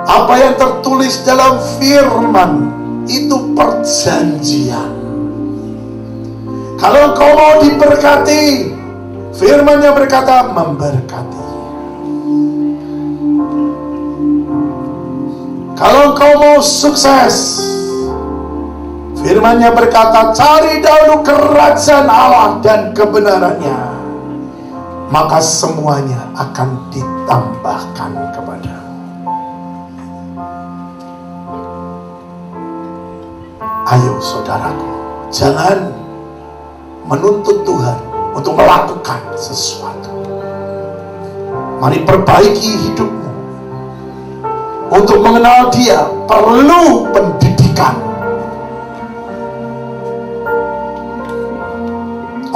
Apa yang tertulis dalam firman itu perjanjian. Kalau kau mau diberkati, firman-Nya berkata memberkati. Kalau kau mau sukses, firman-Nya berkata cari dahulu kerajaan Allah dan kebenarannya, maka semuanya akan ditambahkan kepadamu. Ayo saudaraku, jangan menuntut Tuhan untuk melakukan sesuatu. Mari perbaiki hidupmu. Untuk mengenal Dia perlu pendidikan.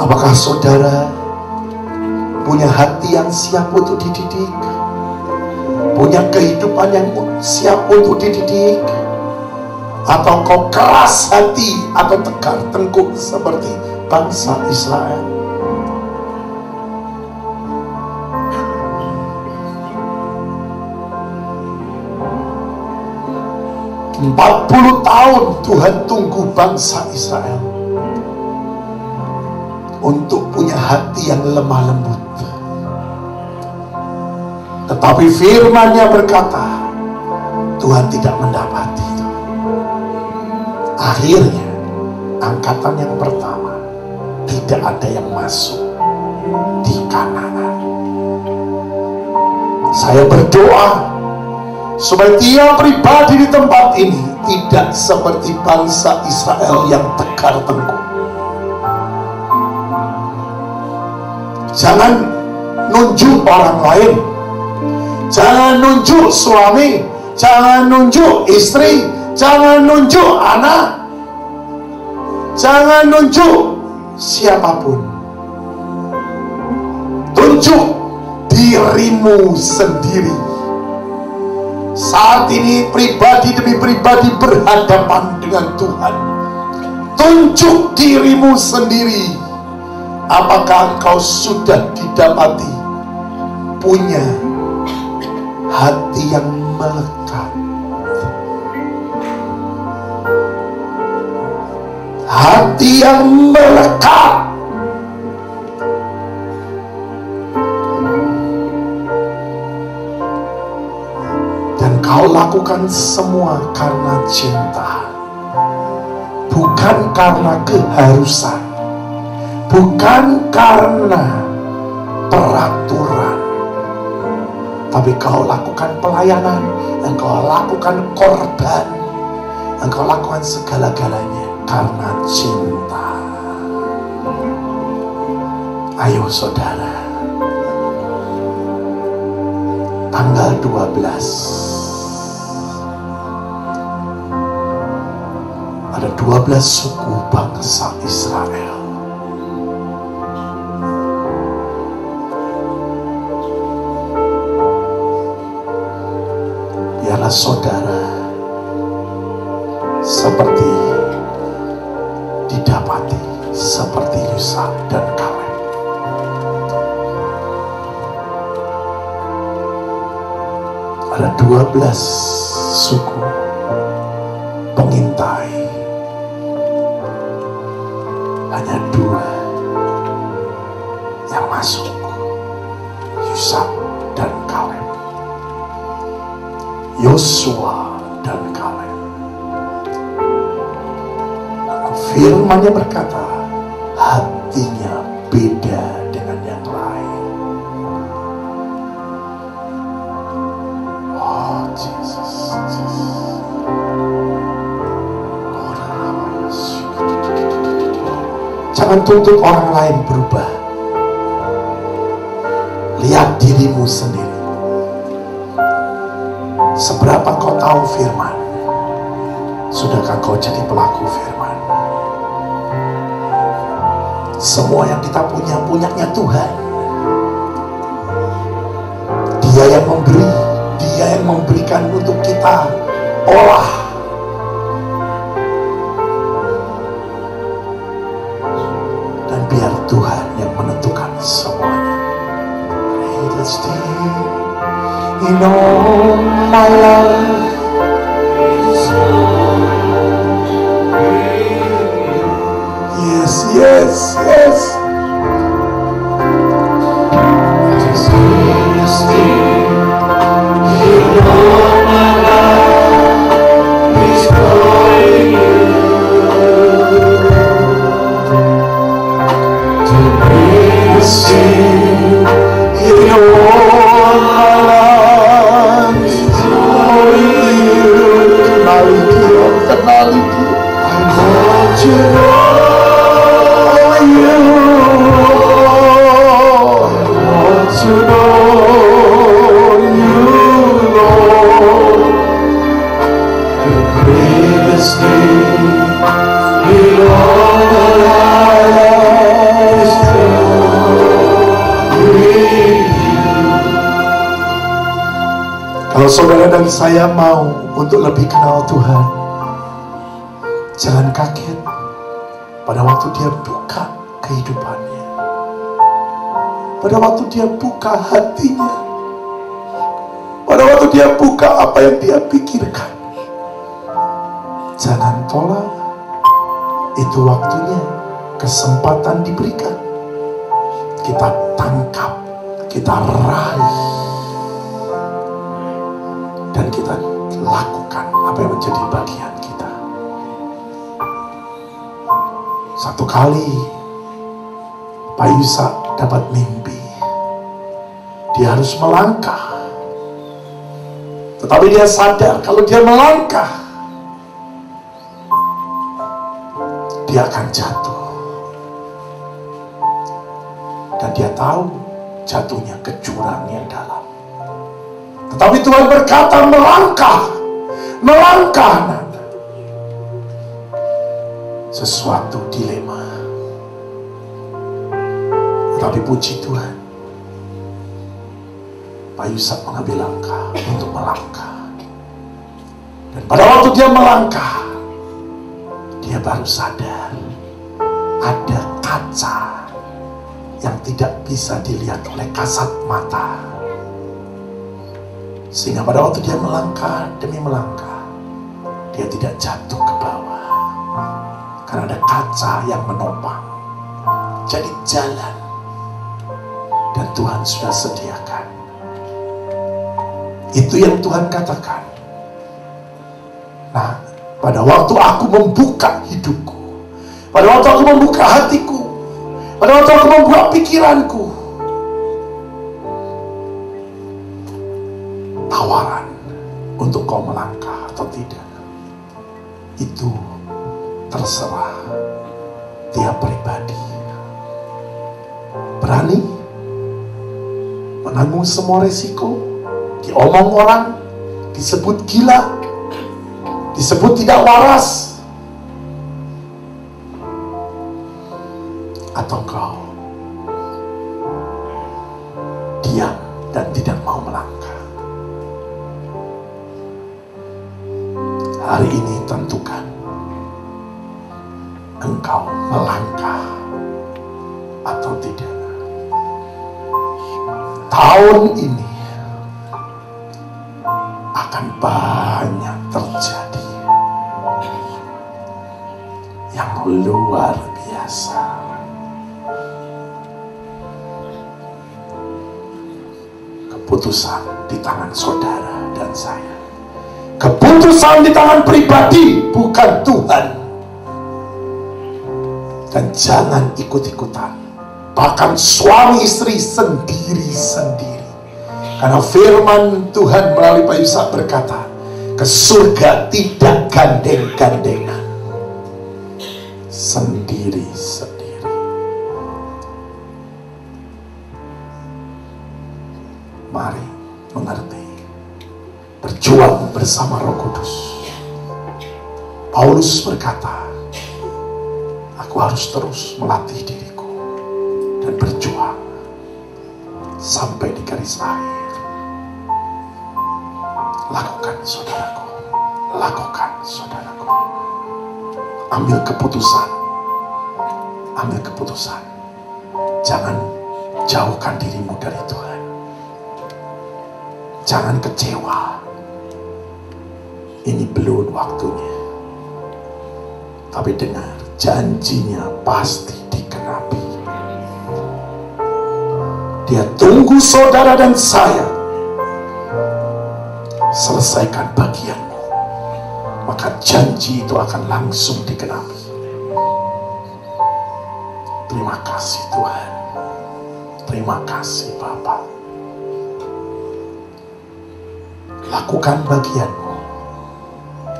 Apakah saudara punya hati yang siap untuk dididik? Punya kehidupan yang siap untuk dididik? Atau kau keras hati atau tegar tengkuk seperti bangsa Israel? Empat 40 tahun Tuhan tunggu bangsa Israel untuk punya hati yang lemah lembut. Tetapi firman-Nya berkata Tuhan tidak mendapati itu. Akhirnya angkatan yang pertama tidak ada yang masuk di Kanaan. Saya berdoa supaya tiap pribadi di tempat ini tidak seperti bangsa Israel yang tegar tengkuk. Jangan nunjuk orang lain, jangan nunjuk suami, jangan nunjuk istri, jangan nunjuk anak, jangan nunjuk siapapun. Tunjuk dirimu sendiri. Saat ini pribadi demi pribadi berhadapan dengan Tuhan. Tunjuk dirimu sendiri. Apakah engkau sudah didapati punya hati yang melekat, hati yang melekat, dan kau lakukan semua karena cinta, bukan karena keharusan, bukan karena peraturan, tapi kau lakukan pelayanan, engkau lakukan korban, engkau lakukan segala-galanya karena cinta. Ayo saudara, tanggal 12 ada 12 suku bangsa Israel. Biarlah saudara seperti didapati seperti Yusak dan Kaleb. Ada 12 suku pengintai, hanya 2 yang masuk, Yusak dan Kaleb, Yosua dan Kaleb. Firman-Nya berkata hatinya beda dengan yang lain. Oh Jesus, jangan tuntut orang lain berubah. Lihat dirimu sendiri. Seberapa kau tahu firman? Sudahkah kau jadi pelaku firman? Semua yang kita punya, punyanya Tuhan. Dia yang memberi, Dia yang memberikan untuk kita olah. Dan biar Tuhan yang menentukan semuanya. Greatest thing in all my life is yes, yes, yes. Greatest thing in all my life is knowing you. The greatest thing in all my life is knowing you. Kenali Dia. I want to know you. I want to know you, Lord. The greatest thing in all my life is knowing you. Kalau saudara dan saya mau untuk lebih kenal Tuhan, jangan kaget pada waktu Dia buka kehidupannya, pada waktu Dia buka hatinya, pada waktu Dia buka apa yang Dia pikirkan. Jangan tolak, itu waktunya, kesempatan diberikan. Kita tangkap, kita raih, dan kita lakukan apa yang menjadi bagian kita. Satu kali Pak Yusak dapat mimpi, dia harus melangkah, tetapi dia sadar kalau dia melangkah, dia akan jatuh. Dan dia tahu jatuhnya ke jurang yang dalam. Tetapi Tuhan berkata, melangkah, melangkah. Sesuatu dilema. Tetapi puji Tuhan, Pak Yusak mengambil langkah untuk melangkah. Dan pada waktu dia melangkah, dia baru sadar ada kaca yang tidak bisa dilihat oleh kasat mata. Sehingga pada waktu dia melangkah demi melangkah, dia tidak jatuh ke bawah, karena ada kaca yang menopang. Jadi jalan, dan Tuhan sudah sediakan. Itu yang Tuhan katakan. Nah, pada waktu aku membuka hidupku, pada waktu aku membuka hatiku, pada waktu aku membuka pikiranku, tawaran untuk kau melangkah atau tidak, itu terserah tiap pribadi. Berani menanggung semua resiko, diomong orang, disebut gila, disebut tidak waras, atau kau diam dan tidak mau melangkah. Hari ini tentukan engkau melangkah atau tidak. Tahun ini akan banyak terjadi yang luar biasa. Keputusan di tangan saudara dan saya. Keputusan di tangan pribadi, bukan Tuhan. Dan jangan ikut-ikutan. Bahkan suami istri sendiri-sendiri. Karena firman Tuhan melalui Pak Yusak berkata, ke surga tidak gandeng-gandengan, sendiri-sendiri. Mari mengerti, berjuang bersama Roh Kudus. Paulus berkata, aku harus terus melatih diriku sampai di garis akhir. Lakukan, saudaraku. Lakukan, saudaraku. Ambil keputusan. Ambil keputusan. Jangan jauhkan dirimu dari Tuhan. Jangan kecewa. Ini belum waktunya. Tapi dengar, janjinya pasti dikenapi. Dia tunggu saudara dan saya. Selesaikan bagianmu, maka janji itu akan langsung dikenapi. Terima kasih Tuhan. Terima kasih Bapa. Lakukan bagianmu,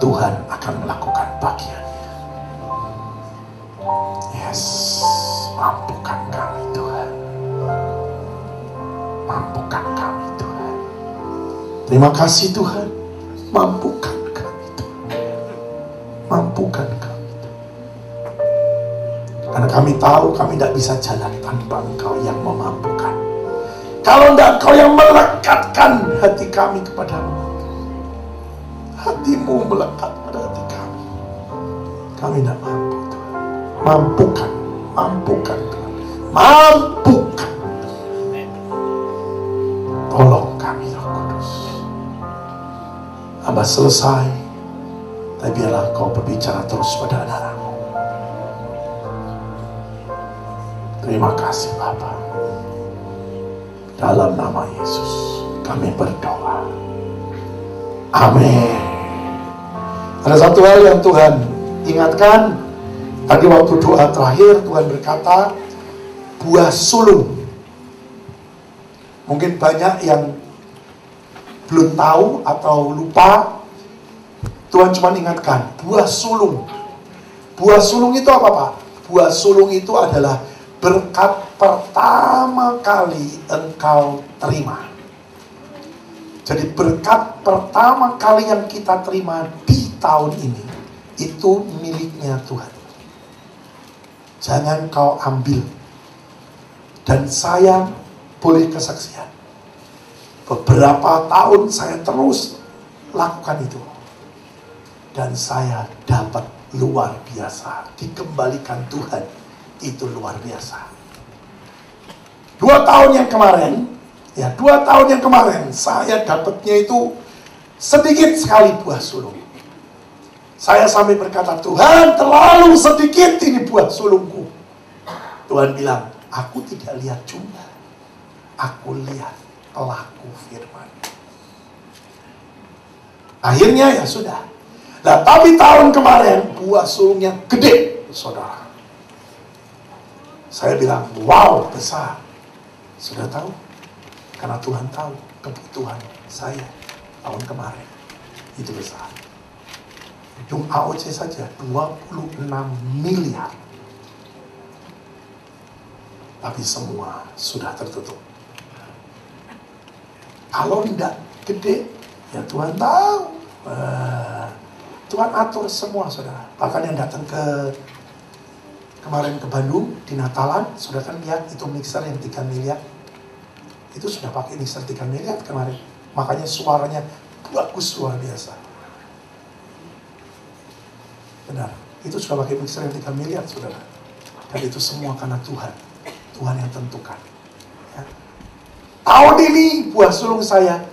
Tuhan akan melakukan bagiannya. Yes, mampukan kami Tuhan. Mampukan kami Tuhan. Terima kasih Tuhan. Mampukan kami Tuhan. Mampukan kami Tuhan. Karena kami tahu kami tidak bisa jalan tanpa Engkau yang memampukan. Kalau tidak Engkau yang melekatkan hati kami kepadamu. Hatimu melekat pada hati kami. Kami tidak mampu Tuhan. Mampukan. Mampukan Tuhan. Mampukan. Tolong kami Roh Kudus. Hamba selesai. Tapi biarlah Kau berbicara terus pada anak-anakmu. Terima kasih Bapa. Dalam nama Yesus kami berdoa. Amin. Ada satu hal yang Tuhan ingatkan. Tadi waktu doa terakhir Tuhan berkata, buah sulung. Mungkin banyak yang belum tahu atau lupa. Tuhan cuma ingatkan, buah sulung. Buah sulung itu apa Pak? Buah sulung itu adalah berkat pertama kali engkau terima. Jadi berkat pertama kali yang kita terima di tahun ini, itu miliknya Tuhan. Jangan kau ambil. Dan saya boleh kesaksian. Beberapa tahun saya terus lakukan itu. Dan saya dapat luar biasa. Dikembalikan Tuhan. Itu luar biasa. 2 tahun yang kemarin, 2 tahun yang kemarin, saya dapatnya itu sedikit sekali buah sulung. Saya sampai berkata, Tuhan terlalu sedikit ini buah sulungku. Tuhan bilang, aku tidak lihat jumlah. Aku lihat pelaku firman. Akhirnya ya sudah. Nah, tapi tahun kemarin buah sulungnya gede, saudara. Saya bilang, wow, besar. Sudah tahu? Karena Tuhan tahu kebutuhan saya tahun kemarin. Itu besar. Ujung AOC saja 26 miliar. Tapi semua sudah tertutup. Kalau tidak gede, ya Tuhan tahu. Tuhan atur semua, saudara. Bahkan yang datang kemarin ke Bandung, di Natalan, saudara kan lihat itu mixer yang 3 miliar. Itu sudah pakai mixer 3 miliar kemarin. Makanya suaranya bagus luar biasa. Benar, itu sudah pakai mixer yang 3 miliar, saudara. Dan itu semua karena Tuhan. Tuhan yang tentukan. Ya. Tahun ini buah sulung saya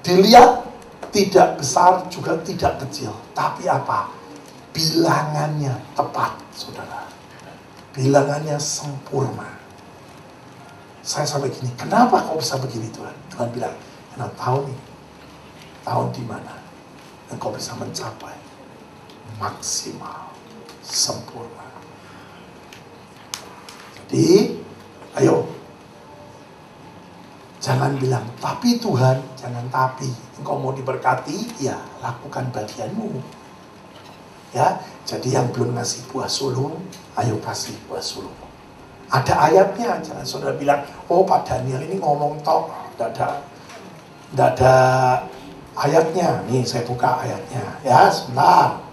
dilihat tidak besar juga tidak kecil. Tapi apa? Bilangannya tepat, saudara. Bilangannya sempurna. Saya sampai gini, kenapa kau bisa begini Tuhan? Tuhan bilang, karena tahun ini, tahun di mana engkau bisa mencapai maksimal, sempurna. Jadi, ayo, jangan bilang, tapi Tuhan, jangan tapi. Engkau mau diberkati, ya lakukan bagianmu. Ya, jadi yang belum ngasih buah sulung, ayo kasih buah sulung. Ada ayatnya, jangan saudara bilang, oh Pak Daniel ini ngomong tok, tidak ada ayatnya. Nih saya buka ayatnya, ya sebentar.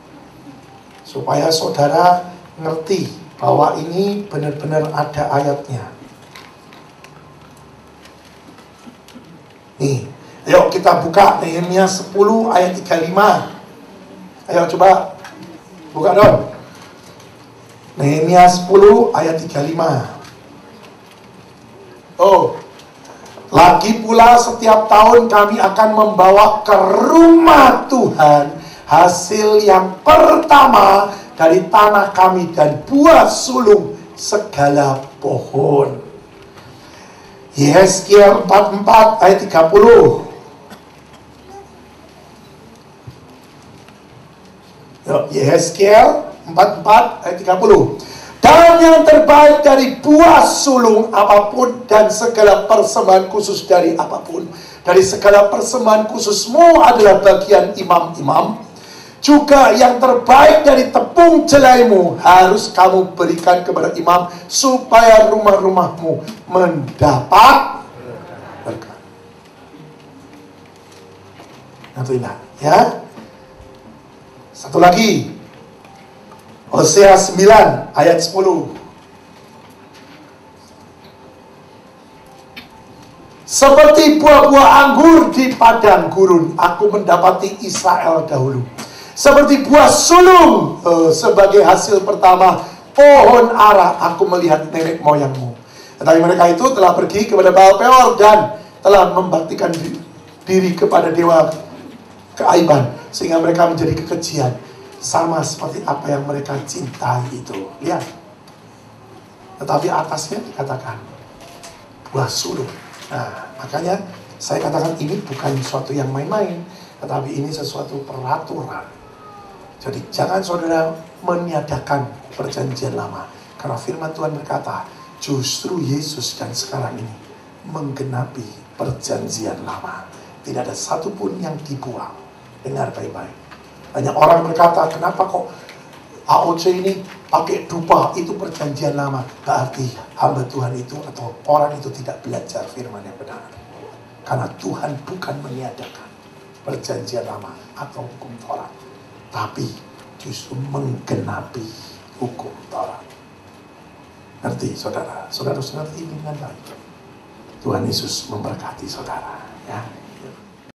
Supaya saudara ngerti bahwa ini benar-benar ada ayatnya. Nih, ayo kita buka Nehemia 10 ayat 35. Ayo coba buka dong. Nehemia 10 ayat 35. Oh, lagi pula setiap tahun kami akan membawa ke rumah Tuhan hasil yang pertama dari tanah kami dan buah sulung segala pohon. Yehezkiel 44 ayat 30. Yehezkiel 44 ayat 30. Dan yang terbaik dari buah sulung apapun dan segala persembahan khusus dari apapun, dari segala persembahan khususmu adalah bagian imam-imam. Juga yang terbaik dari tepung jelaimu harus kamu berikan kepada imam supaya rumah-rumahmu mendapat berkah. Nanti ingat ya. Satu lagi, Hosea 9 ayat 10. Seperti buah-buah anggur di padang gurun, aku mendapati Israel dahulu. Seperti buah sulung sebagai hasil pertama pohon ara, aku melihat nenek moyangmu. Tetapi mereka itu telah pergi kepada Baal Peor dan telah membaktikan diri kepada dewa keaiban, sehingga mereka menjadi kekejian, sama seperti apa yang mereka cintai itu. Lihat. Tetapi atasnya dikatakan buah sulung. Nah, makanya saya katakan ini bukan sesuatu yang main-main, tetapi ini sesuatu peraturan. Jadi jangan saudara meniadakan perjanjian lama, karena firman Tuhan berkata justru Yesus dan sekarang ini menggenapi perjanjian lama. Tidak ada satupun yang dibuang. Dengar baik-baik. Banyak orang berkata, kenapa kok AOC ini pakai dupa, itu perjanjian lama. Berarti hamba Tuhan itu atau orang itu tidak belajar firman yang benar. Karena Tuhan bukan meniadakan perjanjian lama atau hukum Taurat, tapi justru menggenapi hukum Taurat. Ngerti saudara? Saudara harus ngerti ini dengan baik. Tuhan Yesus memberkati saudara ya.